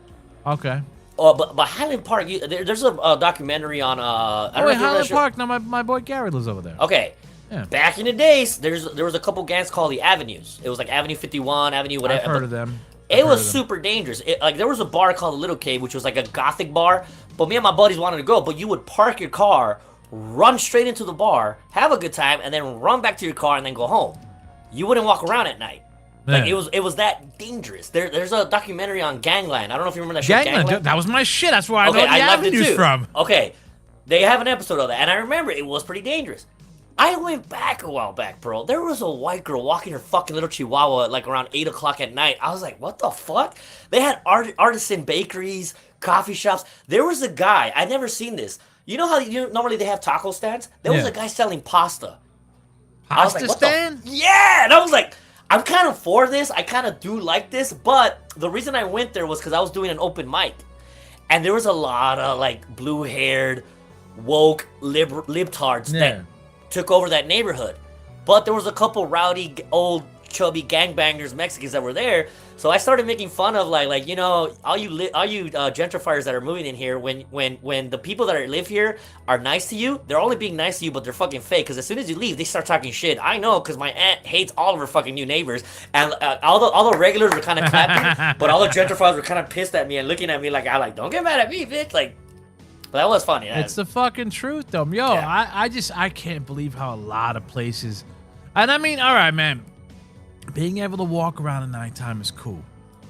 Okay.
But Highland Park, there's a documentary on
Highland Park. Now my boy Gary lives over there.
Okay. Yeah. Back in the days, there was a couple gangs called the Avenues. It was like Avenue 51, Avenue whatever.
I've heard of them.
It was super dangerous. Like there was a bar called the Little Cave, which was like a gothic bar. But me and my buddies wanted to go, but you would park your car, run straight into the bar, have a good time, and then run back to your car and then go home. You wouldn't walk around at night. Like it was that dangerous. There's a documentary on Gangland. I don't know if you remember that show. Gangland?
That was my shit. That's where I know the Avenues from.
Okay. They have an episode of that, and I remember it was pretty dangerous. I went back a while back, bro. There was a white girl walking her fucking little chihuahua like around 8 o'clock at night. I was like, what the fuck? They had artisan bakeries, coffee shops. There was a guy, I'd never seen this. You know how normally they have taco stands? There was a guy selling pasta.
Pasta stand?
Yeah! And I was like, I'm kind of for this. I kind of do like this. But the reason I went there was because I was doing an open mic. And there was a lot of like blue-haired, woke libtards that took over that neighborhood. But there was a couple rowdy, old, chubby gangbangers, Mexicans that were there. So I started making fun of like you know, all you gentrifiers that are moving in here. When the people that live here are nice to you, they're only being nice to you, but they're fucking fake. Because as soon as you leave, they start talking shit. I know, because my aunt hates all of her fucking new neighbors, and all the regulars were kind of clapping, but all the gentrifiers were kind of pissed at me and looking at me like, don't get mad at me, bitch. Like. But that was funny.
It's the fucking truth, though. Yo, yeah. I can't believe how a lot of places, and I mean, all right, man, being able to walk around at nighttime is cool.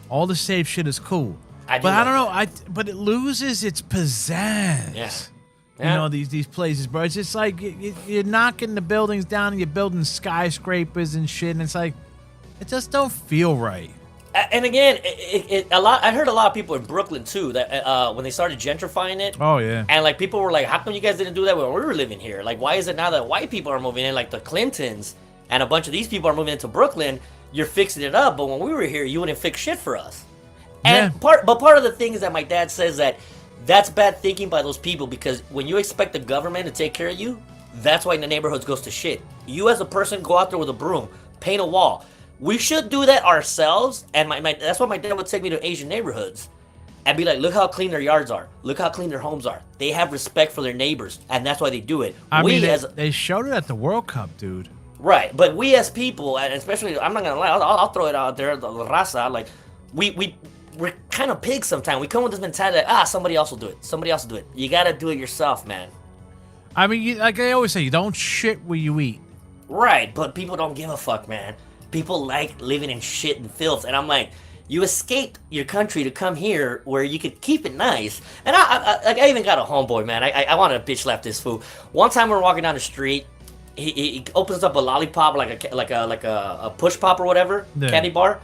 All the safe shit is cool. I don't know. But it loses its pizzazz.
Yeah.
You know, these places, bro. It's just like you're knocking the buildings down and you're building skyscrapers and shit, and it's like it just don't feel right.
And again, I heard a lot of people in Brooklyn too that when they started gentrifying it.
Oh yeah.
And like people were like, "How come you guys didn't do that when we were living here? Like, why is it now that white people are moving in, like the Clintons, and a bunch of these people are moving into Brooklyn? You're fixing it up, but when we were here, you wouldn't fix shit for us." And part of the thing is that my dad says that's bad thinking by those people, because when you expect the government to take care of you, that's why the neighborhoods goes to shit. You as a person go out there with a broom, paint a wall. We should do that ourselves, and that's why my dad would take me to Asian neighborhoods and be like, look how clean their yards are. Look how clean their homes are. They have respect for their neighbors, and that's why they do it.
I mean, they showed it at the World Cup, dude.
Right, but we as people, and especially, I'm not going to lie, I'll throw it out there, the raza, like, we're kind of pigs sometimes. We come with this mentality like, somebody else will do it. Somebody else will do it. You got to do it yourself, man.
I mean, like I always say, you don't shit where you eat.
Right, but people don't give a fuck, man. People like living in shit and filth, and I'm like, you escaped your country to come here where you could keep it nice. And I even got a homeboy, man. I want to bitch slap this fool. One time we were walking down the street, he opens up a lollipop, like a push pop or whatever, candy bar.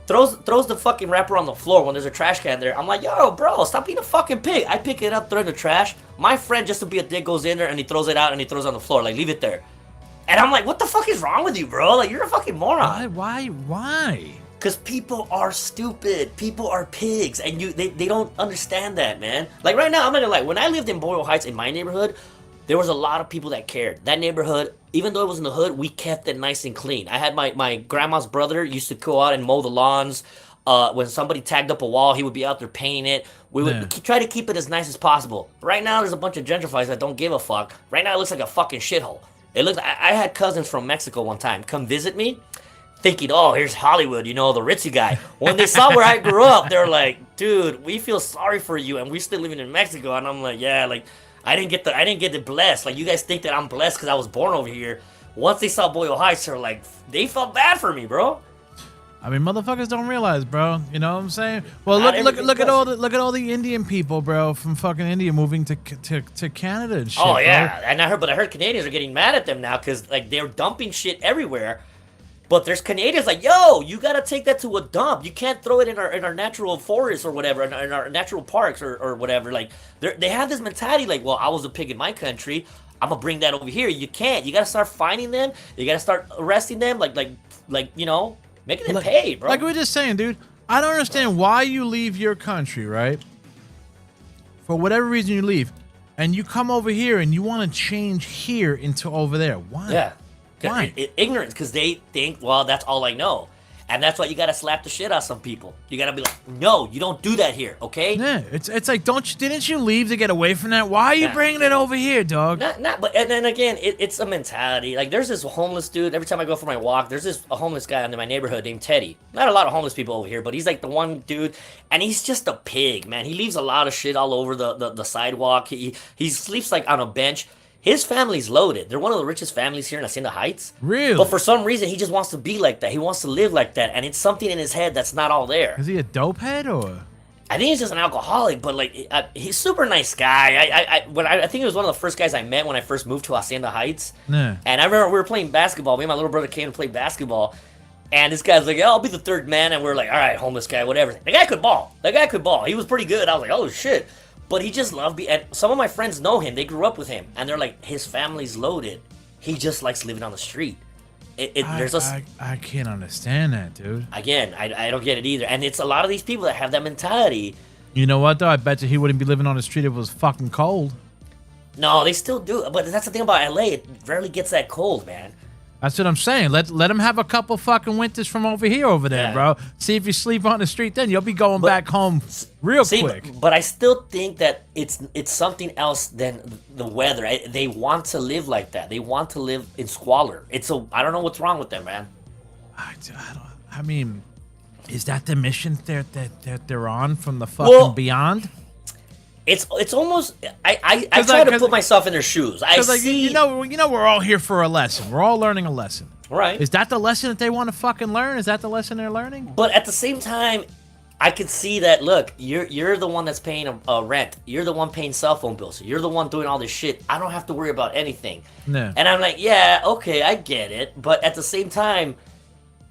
Throws the fucking wrapper on the floor when there's a trash can there. I'm like, yo, bro, stop being a fucking pig. I pick it up, throw it in the trash. My friend, just to be a dick, goes in there and he throws it out and he throws it on the floor. Like, leave it there. And I'm like, what the fuck is wrong with you, bro? Like, you're a fucking moron.
Why?
Because people are stupid. People are pigs. And they don't understand that, man. Like, right now, I'm not gonna lie. When I lived in Boyle Heights, in my neighborhood, there was a lot of people that cared. That neighborhood, even though it was in the hood, we kept it nice and clean. I had my grandma's brother used to go out and mow the lawns. When somebody tagged up a wall, he would be out there painting it. We would try to keep it as nice as possible. Right now, there's a bunch of gentrifiers that don't give a fuck. Right now, it looks like a fucking shithole. It looks. I had cousins from Mexico one time come visit me, thinking, "Oh, here's Hollywood, you know, the ritzy guy." When they saw where I grew up, they're like, "Dude, we feel sorry for you, and we're still living in Mexico." And I'm like, "Yeah, like, I didn't get it blessed. Like, you guys think that I'm blessed because I was born over here." Once they saw Boyle Heights, they're like, they felt bad for me, bro.
I mean, motherfuckers don't realize, bro. You know what I'm saying? Well, look at all the Indian people, bro, from fucking India moving to Canada and shit.
Oh yeah,
bro.
and I heard Canadians are getting mad at them now because like they're dumping shit everywhere. But there's Canadians like, yo, you gotta take that to a dump. You can't throw it in our natural forests or whatever, in our natural parks or whatever. Like they have this mentality like, well, I was a pig in my country. I'm gonna bring that over here. You can't. You gotta start finding them. You gotta start arresting them. Like you know. Making it pay, bro.
Like we were just saying, dude, I don't understand why you leave your country, right? For whatever reason you leave, and you come over here and you want to change here into over there. Why?
Yeah.
Why?
Ignorance, because they think, well, that's all I know. And that's why you gotta slap the shit out of some people. You gotta be like, no, you don't do that here, okay?
Yeah, it's like, didn't you leave to get away from that? Why are you bringing it over here, dog?
But and then again, it's a mentality. Like, there's this homeless dude. Every time I go for my walk, there's a homeless guy in my neighborhood named Teddy. Not a lot of homeless people over here, but he's like the one dude, and he's just a pig, man. He leaves a lot of shit all over the sidewalk. He sleeps like on a bench. His family's loaded. They're one of the richest families here in Hacienda Heights.
Really?
But for some reason, he just wants to be like that. He wants to live like that. And it's something in his head that's not all there.
Is he a dope head or?
I think he's just an alcoholic, but like he's super nice guy. I think he was one of the first guys I met when I first moved to Hacienda Heights.
Yeah.
And I remember we were playing basketball. Me and my little brother came to play basketball, and this guy's like, "Yeah, I'll be the third man," and we're like, "All right, homeless guy, whatever." The guy could ball. He was pretty good. I was like, "Oh shit." But he just loved me, and some of my friends know him. They grew up with him, and they're like, his family's loaded. He just likes living on the street.
I can't understand that, dude.
Again, I don't get it either. And it's a lot of these people that have that mentality.
You know what, though? I bet you he wouldn't be living on the street if it was fucking cold.
No, they still do. But that's the thing about LA. It rarely gets that cold, man.
That's what I'm saying. Let him have a couple fucking winters from over there,
Yeah.
bro. See if you sleep on the street, then you'll be going back home real quick.
But I still think that it's something else than the weather. They want to live like that. They want to live in squalor. I don't know what's wrong with them, man.
I mean, is that the mission that they're on from the fucking beyond?
It's almost I try to put myself in their shoes. I see.
You know we're all here for a lesson. We're all learning a lesson.
Right.
Is that the lesson that they want to fucking learn? Is that the lesson they're learning?
But at the same time, I could see that. Look, you're the one that's paying a rent. You're the one paying cell phone bills. You're the one doing all this shit. I don't have to worry about anything.
No.
And I'm like, yeah, okay, I get it. But at the same time,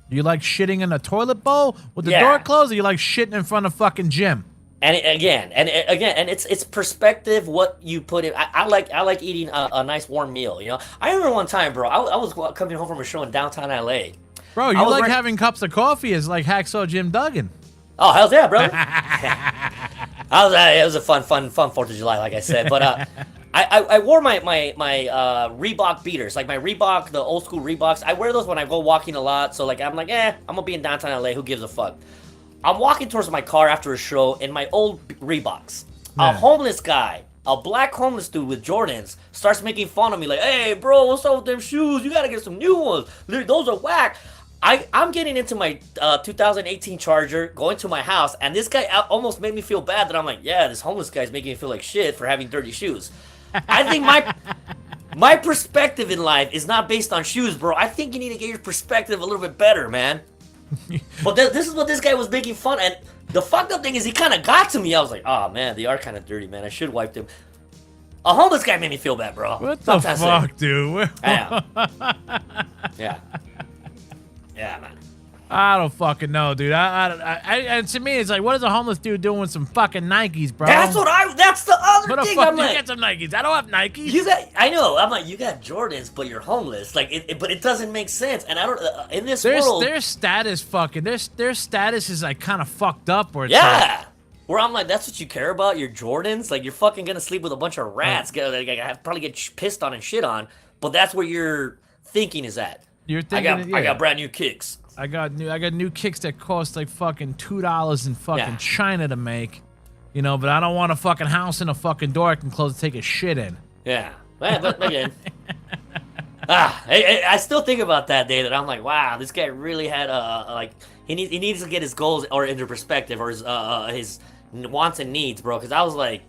you like shitting in a toilet bowl with the door closed, or you like shitting in front of fucking gym?
And it's perspective what you put in. I like eating a nice warm meal. You know, I remember one time, bro. I was coming home from a show in downtown LA.
Bro, you like having cups of coffee as like Hacksaw Jim Duggan.
Oh, hell yeah, bro. It was a fun 4th of July, like I said. But I wore my Reebok beaters, like my Reebok, the old school Reeboks. I wear those when I go walking a lot. So like I'm like, I'm gonna be in downtown LA. Who gives a fuck? I'm walking towards my car after a show in my old Reeboks. A homeless guy, a black homeless dude with Jordans, starts making fun of me like, "Hey, bro, what's up with them shoes? You gotta get some new ones. Those are whack." I'm getting into my 2018 Charger, going to my house, and this guy almost made me feel bad that I'm like, yeah, this homeless guy's making me feel like shit for having dirty shoes. I think my perspective in life is not based on shoes, bro. I think you need to get your perspective a little bit better, man. But this is what this guy was making fun, and the fucked up thing is he kind of got to me. I was like, oh man, they are kind of dirty, man. I should wipe them. A homeless guy made me feel bad, bro.
What the fuck, dude?
Yeah. Yeah, man.
I don't fucking know, dude. And to me, it's like, what is a homeless dude doing with some fucking Nikes, bro?
That's the other
what
thing.
What the fuck
I'm
do you
like,
get some Nikes? I don't have Nikes.
I know. I'm like, you got Jordans, but you're homeless. Like, but it doesn't make sense. And I don't. In this world,
their status fucking their status is like kind of fucked up. Where it's
like, where I'm like, that's what you care about? Your Jordans? Like, you're fucking gonna sleep with a bunch of rats. Probably get pissed on and shit on. But that's where your thinking is at.
You're thinking.
I got brand new kicks.
I got new kicks that cost like fucking $2 in fucking China to make, you know. But I don't want a fucking house and a fucking door I can close to take a shit in.
Yeah, but again, I still think about that day that I'm like, wow, this guy really had like he needs to get his goals or into perspective or his wants and needs, bro. Because I was like,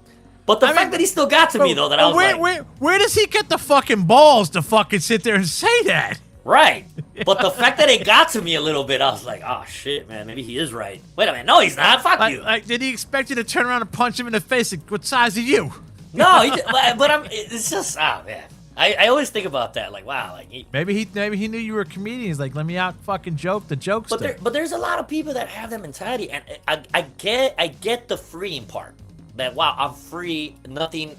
but the fact that he still got to me though, that I was
where does he get the fucking balls to fucking sit there and say that?
Right. But the fact that it got to me a little bit, I was like, oh shit, man, maybe he is right. Wait a minute, no, he's not. Fuck you.
Like, did he expect you to turn around and punch him in the face? Like, what size are you?
No, it's just, man. I always think about that, like, wow, like
maybe he knew you were a comedian. He's like, let me out fucking joke the jokester.
But there's a lot of people that have that mentality, and I get the freeing part. That wow, I'm free, nothing.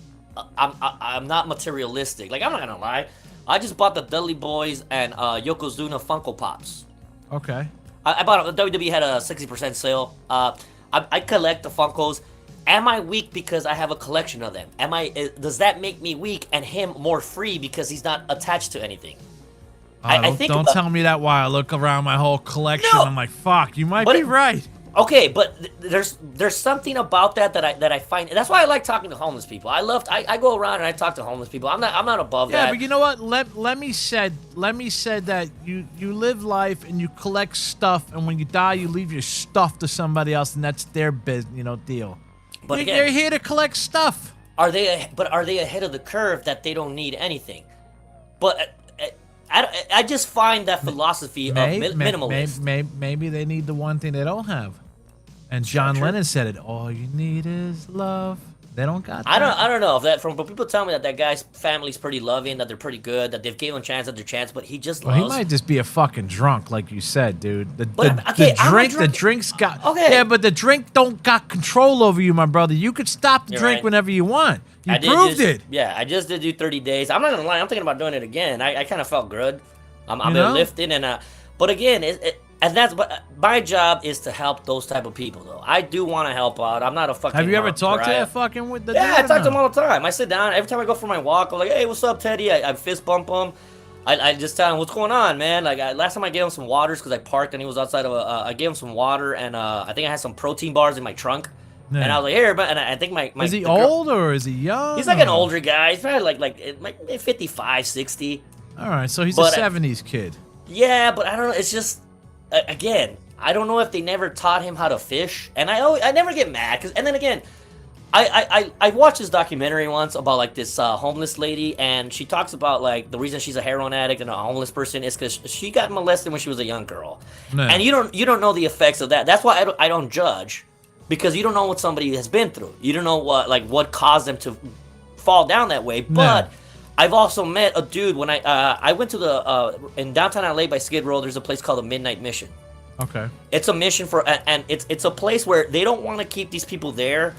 I'm not materialistic. Like, I'm not gonna lie. I just bought the Dudley Boys and Yokozuna Funko Pops.
Okay.
I bought it. WWE had a 60% sale. I collect the Funkos. Am I weak because I have a collection of them? Does that make me weak and him more free because he's not attached to anything?
Don't tell me that while I look around my whole collection. No, I'm like, fuck, you might be right.
Okay, but there's something about that I find. That's why I like talking to homeless people. I go around and I talk to homeless people. I'm not above that.
Yeah, but you know what? Let me said that you live life and you collect stuff, and when you die, you leave your stuff to somebody else, and that's their business, deal.
But again,
they're here to collect stuff.
Are they ahead of the curve that they don't need anything? But I just find that philosophy of minimalist.
Maybe they need the one thing they don't have. And John Lennon said it. All you need is love. They don't got that.
I don't know if that but people tell me that guy's family's pretty loving, that they're pretty good, that they've given him chance after chance, but he just loves.
He might just be a fucking drunk, like you said, dude. The drink's got.
Okay.
Yeah, but the drink don't got control over you, my brother. You could stop the drink whenever you want. You proved it.
Yeah, I just did do 30 days. I'm not gonna lie. I'm thinking about doing it again. I kind of felt good. I'm lifting but again, but my job is to help those type of people, though. I do want to help out. I'm not a fucking.
Have you ever talked to that fucking with the?
Yeah, I talk to him all the time. I sit down every time I go for my walk. I'm like, hey, what's up, Teddy? I fist bump him. I just tell him what's going on, man. Like last time I gave him some waters because I parked and he was outside of I gave him some water and I think I had some protein bars in my trunk. Yeah. And I was like, here, and I think my
is he old or is he young?
He's like an older guy. He's probably like 55, 60.
All right, so he's a 70s kid.
Yeah, but I don't know. It's just again, I don't know if they never taught him how to fish, and I never get mad and then again, I watched this documentary once about like this homeless lady, and she talks about like the reason she's a heroin addict and a homeless person is because she got molested when she was a young girl, and you don't know the effects of that. That's why I don't judge, because you don't know what somebody has been through. You don't know what caused them to fall down that way, but. I've also met a dude when I went to in downtown LA by Skid Row. There's a place called the Midnight Mission.
Okay.
It's a mission and it's a place where they don't want to keep these people there.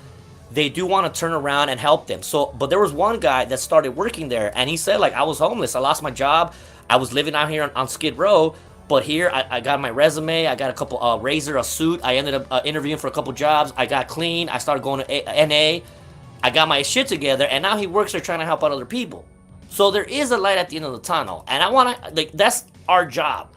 They do want to turn around and help them. but there was one guy that started working there, and he said I was homeless. I lost my job. I was living out here on Skid Row, but here I got my resume. I got a couple razor, a suit. I ended up interviewing for a couple jobs. I got clean. I started going to NA. I got my shit together, and now he works there trying to help out other people. So there is a light at the end of the tunnel, and I want to that's our job,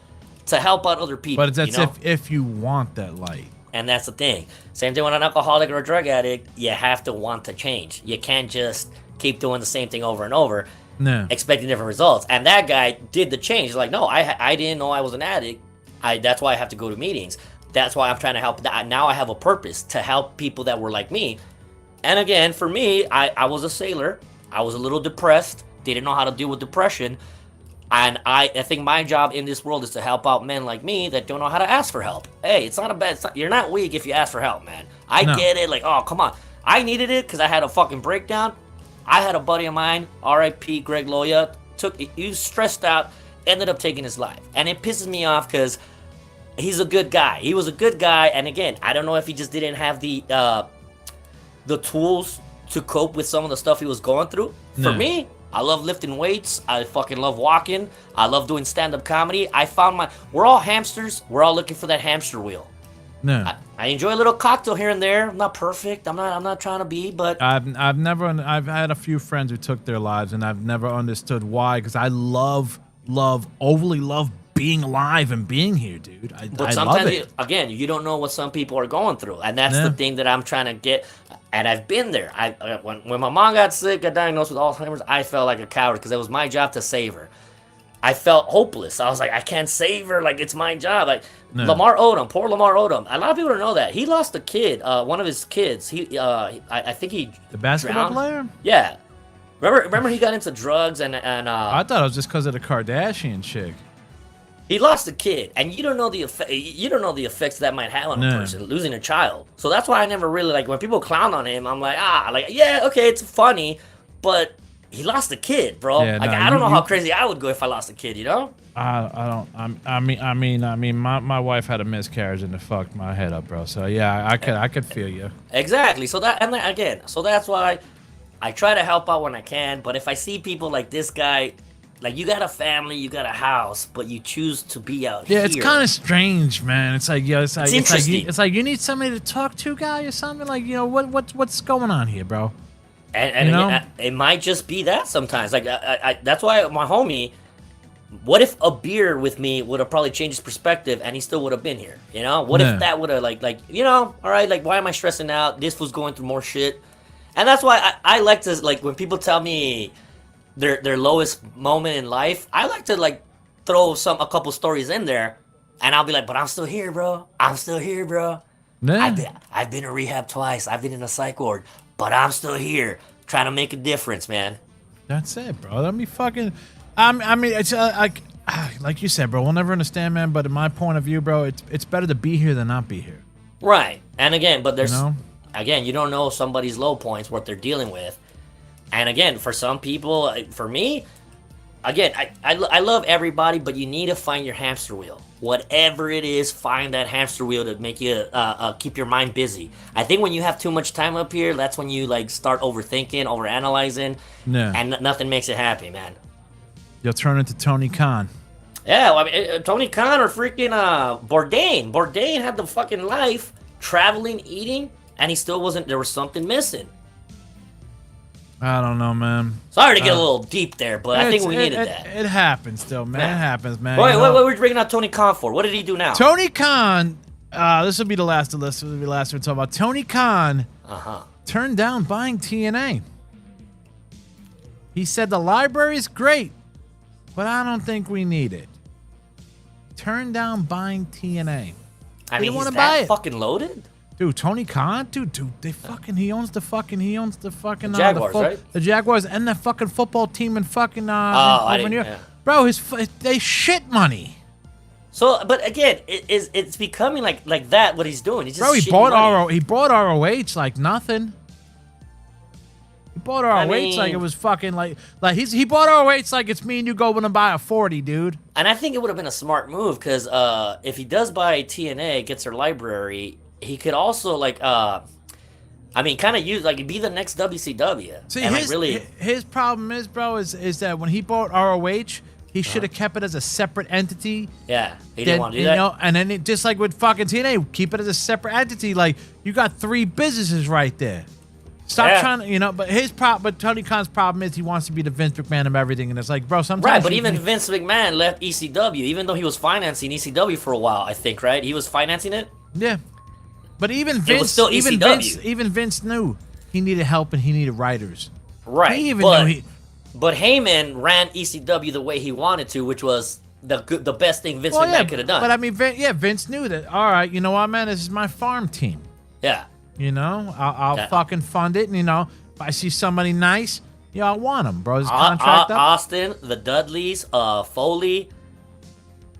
to help out other people.
But that's if you want that light.
And that's the thing. Same thing with an alcoholic or a drug addict. You have to want to change. You can't just keep doing the same thing over and over, expecting different results. And that guy did the change. Like, no, I didn't know I was an addict. That's why I have to go to meetings. That's why I'm trying to help. Now I have a purpose to help people that were like me. And again, for me, I was a sailor. I was a little depressed. Didn't know how to deal with depression, and I think my job in this world is to help out men like me that don't know how to ask for help. Hey, you're not weak if you ask for help, man. I get it. Like, oh, come on. I needed it because I had a fucking breakdown. I had a buddy of mine, R.I.P. Greg Loya, he was stressed out, ended up taking his life, and it pisses me off because he's a good guy. He was a good guy, and again, I don't know if he just didn't have the tools to cope with some of the stuff he was going through. For me, I love lifting weights. I fucking love walking. I love doing stand-up comedy. We're all hamsters. We're all looking for that hamster wheel.
No.
I enjoy a little cocktail here and there. I'm not perfect. I'm not trying to be, but
I've had a few friends who took their lives, and I've never understood why, because I overly love being alive and being here, dude.
But sometimes, again, you don't know what some people are going through, and that's the thing that I'm trying to get. And I've been there. When my mom got sick, got diagnosed with Alzheimer's, I felt like a coward because it was my job to save her. I felt hopeless. I was like, I can't save her. Like, it's my job. Like, Lamar Odom, poor Lamar Odom. A lot of people don't know that. He lost a kid, one of his kids. I think he
The basketball player?
Yeah. Remember he got into drugs and
I thought it was just because of the Kardashian chick.
He lost a kid, and you don't know the effects that might have on a person losing a child. So that's why I never really when people clown on him. I'm like, yeah, okay, it's funny, but he lost a kid, bro.
Yeah,
I don't know how crazy I would go if I lost a kid. You know?
I mean, my wife had a miscarriage and it fucked my head up, bro. So yeah, I could feel you.
Exactly. So that's why I try to help out when I can. But if I see people like this guy. Like, you got a family, you got a house, but you choose to be out here.
Yeah, it's kind of strange, man. It's like, it's
interesting.
It's like you need somebody to talk to, guy, or something. Like, what's going on here, bro?
And it might just be that sometimes. Like, that's why my homie, what if a beer with me would have probably changed his perspective and he still would have been here? You know? What if that would have, all right, like, why am I stressing out? This was going through more shit. And that's why I like to, when people tell me their lowest moment in life, I like to throw a couple stories in there, and I'll be like, but I'm still here, bro. I'm still here, bro.
Yeah.
I've been in rehab twice. I've been in a psych ward, but I'm still here trying to make a difference, man.
That's it, bro. Let me fucking. I mean, it's like you said, bro. We'll never understand, man. But in my point of view, bro, it's better to be here than not be here.
Right. And again, but there's,
You know?
again, you don't know somebody's low points, what they're dealing with. And again, for some people, for me, again, I love everybody, but you need to find your hamster wheel. Whatever it is, find that hamster wheel to make you keep your mind busy. I think when you have too much time up here, that's when you like start overthinking, overanalyzing, and nothing makes it happy, man.
You'll turn into Tony Khan.
Yeah, well, I mean, Tony Khan or freaking Bourdain. Bourdain had the fucking life, traveling, eating, and he still wasn't. There was something missing.
I don't know, man.
Sorry to get a little deep there, but I think we needed that.
It happens, still, man. It happens, man.
Wait, what were we bringing out Tony Khan for? What did he do now?
Tony Khan. This will be the last of this. This will be the last we're talking about. Tony Khan turned down buying TNA. He said the library's great, but I don't think we need it. Turned down buying TNA.
I mean,
want
he's
to buy
that
it.
fucking loaded?
Dude, Tony Khan, dude, they fucking, he owns the fucking
Jaguars, right?
The Jaguars and the fucking football team and fucking
I
over
didn't,
here.
yeah.
Bro, they shit money.
So, but again, it's becoming like that. What he's doing, he's just
Bro, he
shitting money.
he bought ROH like nothing. He bought ROH like it was fucking like he bought ROH like it's me and you going to buy a 40, dude.
And I think it would have been a smart move because if he does buy TNA, gets their library, he could also like I mean, kind of use like be the next WCW.
See,
and,
his problem is, bro, is that when he bought ROH, he should have kept it as a separate entity.
Yeah, he didn't want to do that.
You know, and then just like with fucking TNA, keep it as a separate entity. Like you got 3 businesses right there. Stop trying to, you know. But Tony Khan's problem is he wants to be the Vince McMahon of everything, and it's like, bro, sometimes.
Right, but even Vince McMahon left ECW, even though he was financing ECW for a while. I think, right? He was financing it.
Yeah, but even Vince,
It was still ECW.
even Vince knew he needed help and he needed writers.
Right,
He even knew
but Heyman ran ECW the way he wanted to, which was the best thing Vince McMahon could have done.
But I mean, Vince knew that. All right, you know what, man? This is my farm team.
Yeah.
You know, I'll fucking fund it. And, you know, if I see somebody nice, I want him, bro. His contract up.
Austin, the Dudleys, Foley.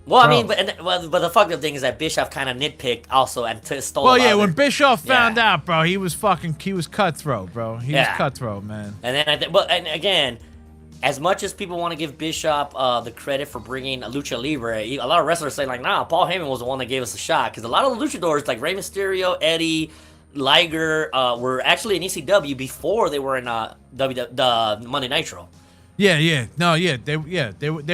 Well, I mean, but the fucked up thing is that Bischoff kind of nitpicked also and stole.
Well, yeah, when Bischoff found out, bro, he was cutthroat, bro. He was cutthroat, man.
And then and again, as much as people want to give Bischoff the credit for bringing Lucha Libre, a lot of wrestlers say like, nah, Paul Heyman was the one that gave us a shot because a lot of the luchadors like Rey Mysterio, Eddie, Liger were actually in ECW before they were in the Monday Nitro.
They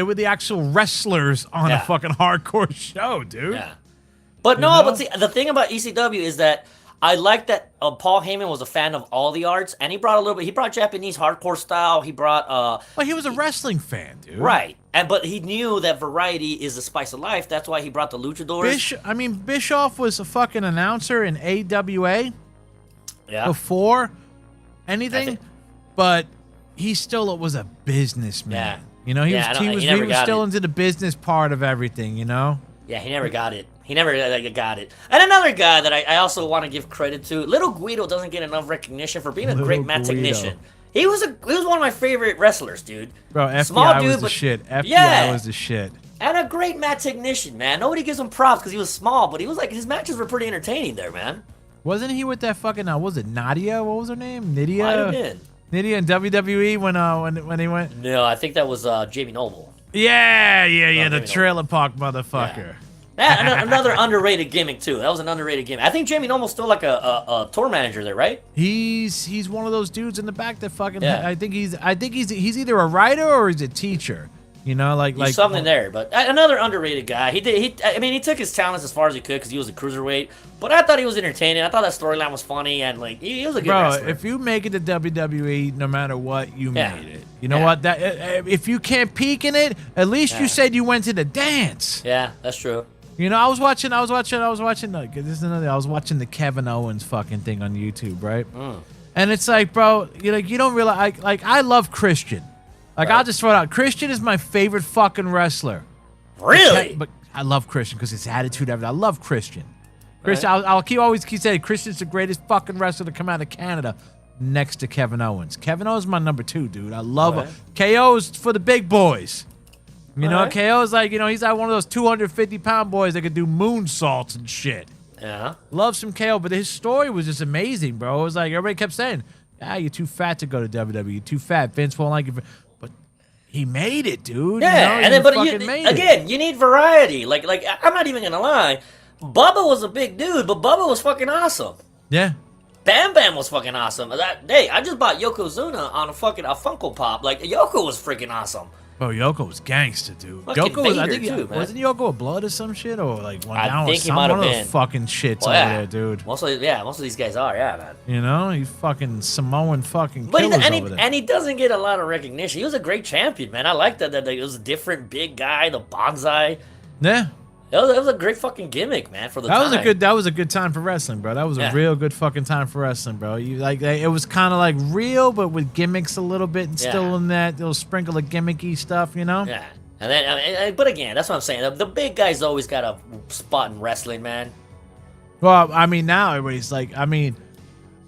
were the actual wrestlers on a fucking hardcore show, dude.
Yeah, but but see, the thing about ECW is that I like that Paul Heyman was a fan of all the arts, and he brought Japanese hardcore style. He brought
well, he was a wrestling fan, dude.
Right, but he knew that variety is the spice of life. That's why he brought the luchadors.
Bischoff was a fucking announcer in AWA.
Yeah.
Before anything, but he still was a businessman.
Yeah.
You know, he was still into the business part of everything, you know?
Yeah, he never got it. He never got it. And another guy that I also want to give credit to, Little Guido doesn't get enough recognition for being a great mat technician. He was one of my favorite wrestlers, dude.
Bro, FBI
Small dude,
was the shit. FBI was the shit.
And a great mat technician, man. Nobody gives him props because he was small, but he was like, his matches were pretty entertaining there, man.
Wasn't he with that fucking, was it Nadia? What was her name? Nydia?
Might have been.
Nydia in WWE when he went?
No, I think that was Jamie Noble.
Yeah, the trailer park motherfucker.
Yeah, another underrated gimmick too. That was an underrated gimmick. I think Jamie Noble's still like a tour manager there, right?
He's one of those dudes in the back that fucking. Yeah. I think he's either a writer or he's a teacher. You know, like
something there. But another underrated guy. He took his talents as far as he could because he was a cruiserweight. But I thought he was entertaining. I thought that storyline was funny and like he was a good wrestler.
If you make it to WWE, no matter what, you made it. You know what? That if you can't peak in it, at least you said you went to the dance.
Yeah, that's true.
You know, I was watching. Like, this is another. I was watching the Kevin Owens fucking thing on YouTube, right? And it's like, bro, you don't realize. Like I love Christian. Like I'll just throw it out. Christian is my favorite fucking wrestler.
Really?
But I love Christian because his attitude, everything. I love Christian. Christian, I'll always keep saying Christian's the greatest fucking wrestler to come out of Canada, next to Kevin Owens. Kevin Owens is my number 2, dude. I love him. KO's for the big boys. You know, KO's like, he's like one of those 250-pound boys that could do moonsaults and shit.
Yeah.
Love some KO, but his story was just amazing, bro. It was like everybody kept saying, you're too fat to go to WWE. You're too fat. Vince won't like you. But he made it, dude.
Yeah,
you know?
and then
Made it.
you need variety. Like I'm not even gonna lie. Bubba was a big dude, but Bubba was fucking awesome.
Yeah.
Bam Bam was fucking awesome. That day, I just bought Yokozuna on a Funko Pop. Like Yoko was freaking awesome.
Bro, Yoko was gangster, dude.
Fucking
Yoko was, I
Vader
think,
too, man.
wasn't Yoko a blood or some shit, or like went
I
down
think
with
he
some
might have
one of
been.
those fucking shits
Well,
over
yeah.
there, dude.
Most of these guys are, yeah, man.
You know, he fucking Samoan fucking
But
killers over there.
and he doesn't get a lot of recognition. He was a great champion, man. I like that it was a different big guy, the bonsai.
Yeah.
That was a great fucking gimmick, man, for the
That
time.
was a good time for wrestling, bro. That was a
Yeah.
real good fucking time for wrestling, bro. It was kind of like real, but with gimmicks a little bit, and still in that little sprinkle of gimmicky stuff, you know?
Yeah. And then, but again, that's what I'm saying. The big guys always got a spot in wrestling, man.
Well, I mean, now everybody's like,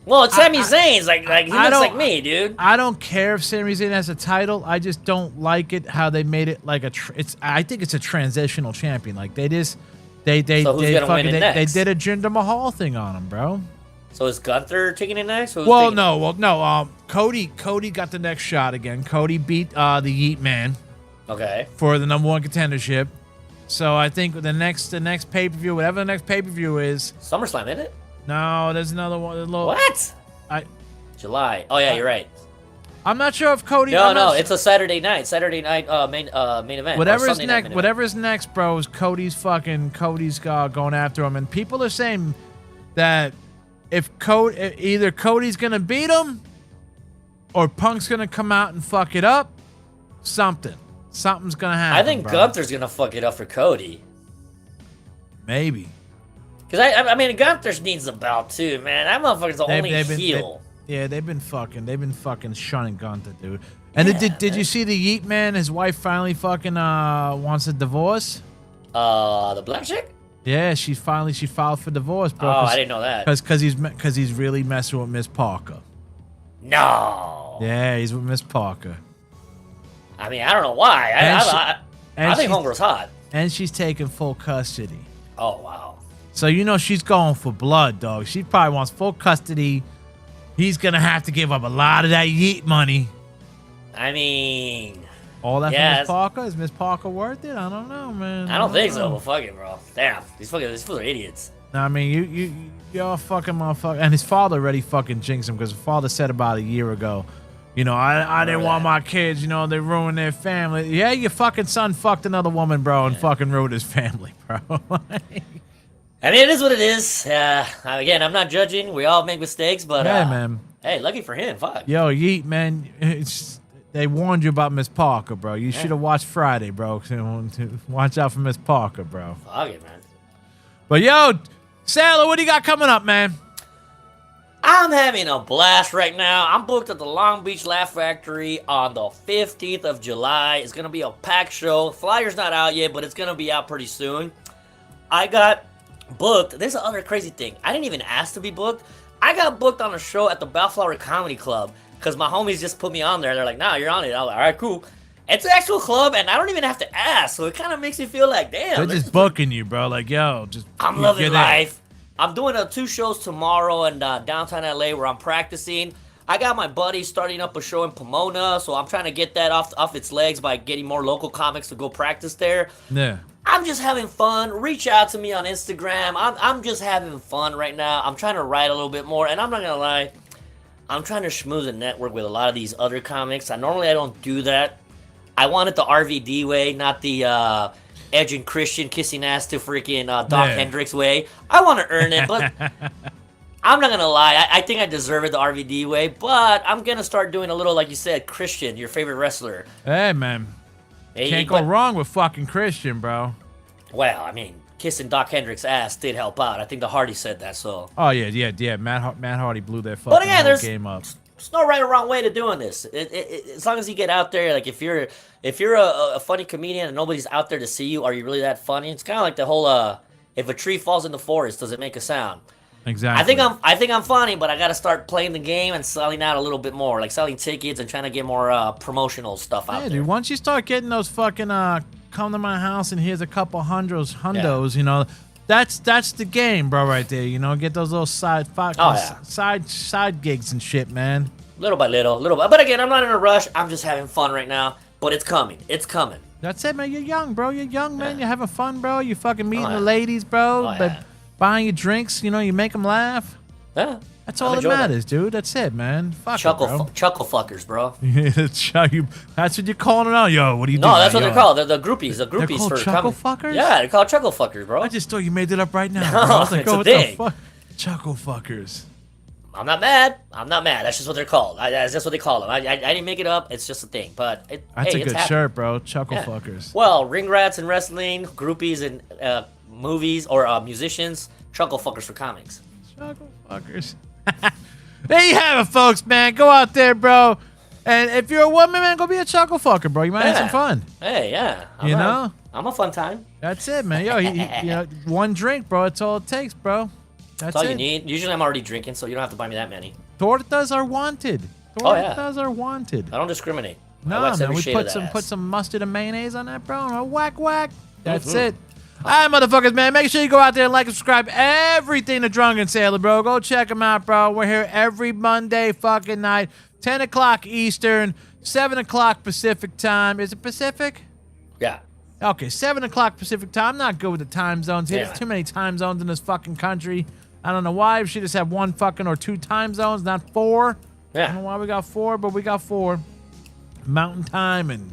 Well, it's Sami Zayn's like he looks
don't-
like me, dude.
I don't care if Sami Zayn has a title. I just don't like it how they made it like I think it's a transitional champion. Like they just they
So who's gonna win it
they
next?
did a Jinder Mahal thing on him, bro.
So is Gunther taking it next? Or
Well,
taking
no. Cody got the next shot again. Cody beat the Yeet Man
Okay.
for the #1 contendership. So I think the next pay-per-view, whatever the next pay-per-view is.
SummerSlam, isn't it?
No, there's another one.
What? July. Oh yeah, you're right.
I'm not sure if Cody.
No, it's a Saturday night. Main event.
Whatever
or
is
Sunday night
next,
main event.
whatever is next, bro, is Cody's going after him, and people are saying that if either Cody's gonna beat him or Punk's gonna come out and fuck it up, something's gonna happen.
I think
bro.
Gunther's gonna fuck it up for Cody.
Maybe.
Because I mean, Gunther needs the belt too, man. That motherfucker's the only heel.
They've been fucking shunning Gunther, dude. And did you see the Yeet Man? His wife finally fucking wants a divorce.
The black chick?
Yeah, she filed for divorce, bro.
Oh, I didn't know that.
Because he's really messing with Miss Parker.
No.
Yeah, he's with Miss Parker.
I mean, I don't know why. I think Homegirl's hot.
And she's taking full custody.
Oh, wow.
So you know she's going for blood, dog. She probably wants full custody. He's gonna have to give up a lot of that Yeet money.
I mean,
All that
yes.
for Miss Parker? Is Miss Parker worth it? I don't know, man.
I don't think so. But fuck it, bro. Damn, these fools are idiots.
I mean, you're a fucking motherfucker. And his father already fucking jinxed him because his father said about a year ago, you know, I didn't want my kids, you know, they ruined their family. Yeah, your fucking son fucked another woman, bro, and fucking ruined his family, bro.
I mean, it is what it is. Again, I'm not judging. We all make mistakes, but
Yeah, man.
Hey, lucky for him. Fuck.
Yo, Yeet, man, they warned you about Miss Parker, bro. You should have watched Friday, bro. Watch out for Miss Parker, bro.
Fuck it, man.
But yo, Sailor, what do you got coming up, man?
I'm having a blast right now. I'm booked at the Long Beach Laugh Factory on the 15th of July. It's going to be a packed show. Flyer's not out yet, but it's going to be out pretty soon. I got booked. There's another crazy thing. I didn't even ask to be booked. I got booked on a show at the Bellflower Comedy Club because my homies just put me on there. They're like, nah, you're on it. I was like, all right, cool. It's an actual club, and I don't even have to ask, so it kind of makes me feel like, damn.
They're just booking you, bro. Like, yo, just
I'm loving life. I'm doing 2 shows tomorrow in downtown LA where I'm practicing. I got my buddy starting up a show in Pomona, so I'm trying to get that off its legs by getting more local comics to go practice there.
Yeah.
I'm just having fun. Reach out to me on Instagram. I'm just having fun right now. I'm trying to write a little bit more, and I'm not gonna lie, I'm trying to schmooze and network with a lot of these other comics. Normally I don't do that. I want it the RVD way, not the Edge and Christian kissing ass to freaking Doc Hendricks way. I want to earn it, but I'm not gonna lie. I think I deserve it the RVD way, but I'm gonna start doing a little, like you said, Christian, your favorite wrestler.
Hey, man. Can't go wrong with fucking Christian, bro.
Well, I mean, kissing Doc Hendricks' ass did help out. I think the Hardy said that, so.
Oh, yeah. Matt Hardy blew that
But
fucking
again,
whole game up.
There's no right or wrong way to doing this. As long as you get out there, like if you're a funny comedian and nobody's out there to see you, are you really that funny? It's kind of like the whole if a tree falls in the forest, does it make a sound?
Exactly.
I think I'm funny, but I got to start playing the game and selling out a little bit more, like selling tickets and trying to get more promotional stuff out there.
Dude, once you start getting those fucking come to my house and here's a couple hundos, you know, That's the game, bro, right there. You know, get those little side side gigs and shit, man.
Little by little. But again, I'm not in a rush. I'm just having fun right now. But it's coming. It's coming.
That's it, man. You're young, bro. You're young, man. You're having fun, bro. You fucking meeting the ladies, bro. But buying you drinks, you know, you make them laugh.
Yeah.
That's all that matters, dude. That's it, man. Fuck
chuckle,
it, bro.
Chuckle fuckers, bro.
That's what you're calling them out, yo. What do you do?
No, that's what they're called. They're the groupies. The groupies
they're called
for
chuckle
coming.
fuckers?
Yeah, they're called chuckle fuckers, bro.
I just thought you made it up right now.
No,
bro. I was like,
it's
oh,
a
what
thing.
the fuck? Chuckle fuckers.
I'm not mad. That's just what they're called. That's just what they call them. I didn't make it up. It's just a thing. But
that's a good shirt, bro. Chuckle fuckers.
Well, ring rats in wrestling, groupies in movies or musicians, chuckle fuckers for comics.
Chuckle fuckers. There you have it, folks, man. Go out there, bro. And if you're a woman, man, go be a chuckle fucker, bro. You might have some fun.
Hey, yeah. I'm a fun time.
That's it, man. Yo, you know, one drink, bro. That's all it takes, bro.
That's all you need. Usually I'm already drinking, so you don't have to buy me that many.
Tortas are wanted. Tortas are wanted.
I don't discriminate.
No, man. We put some mustard and mayonnaise on that, bro. And whack, whack. That's it. All right, motherfuckers, man. Make sure you go out there and like and subscribe everything to Drunken Sailor, bro. Go check them out, bro. We're here every Monday fucking night, 10 o'clock Eastern, 7 o'clock Pacific time. Is it Pacific?
Yeah.
Okay, 7 o'clock Pacific time. I'm not good with the time zones here.
Yeah.
There's too many time zones in this fucking country. I don't know why. We should just have one fucking or two time zones, not four.
Yeah.
I don't know why we got four, but we got four. Mountain time and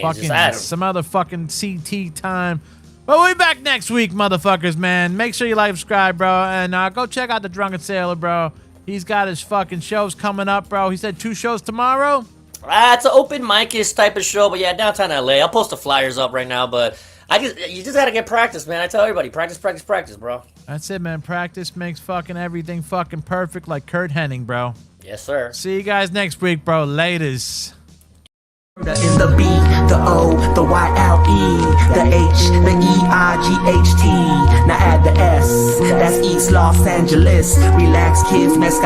fucking
some other fucking CT time. But we'll be back next week, motherfuckers, man. Make sure you like, subscribe, bro. And go check out the Drunken Sailor, bro. He's got his fucking shows coming up, bro. He said 2 shows tomorrow.
It's an open mic-ish type of show, but yeah, downtown LA. I'll post the flyers up right now, but you just gotta get practice, man. I tell everybody, practice, practice, practice, bro.
That's it, man. Practice makes fucking everything fucking perfect, like Kurt Hennig, bro.
Yes, sir.
See you guys next week, bro. Laters.
In the B, the O, the Y-L-E, the H, the E-I-G-H-T. Now add the S, that's East Los Angeles. Relax, kids, mescal.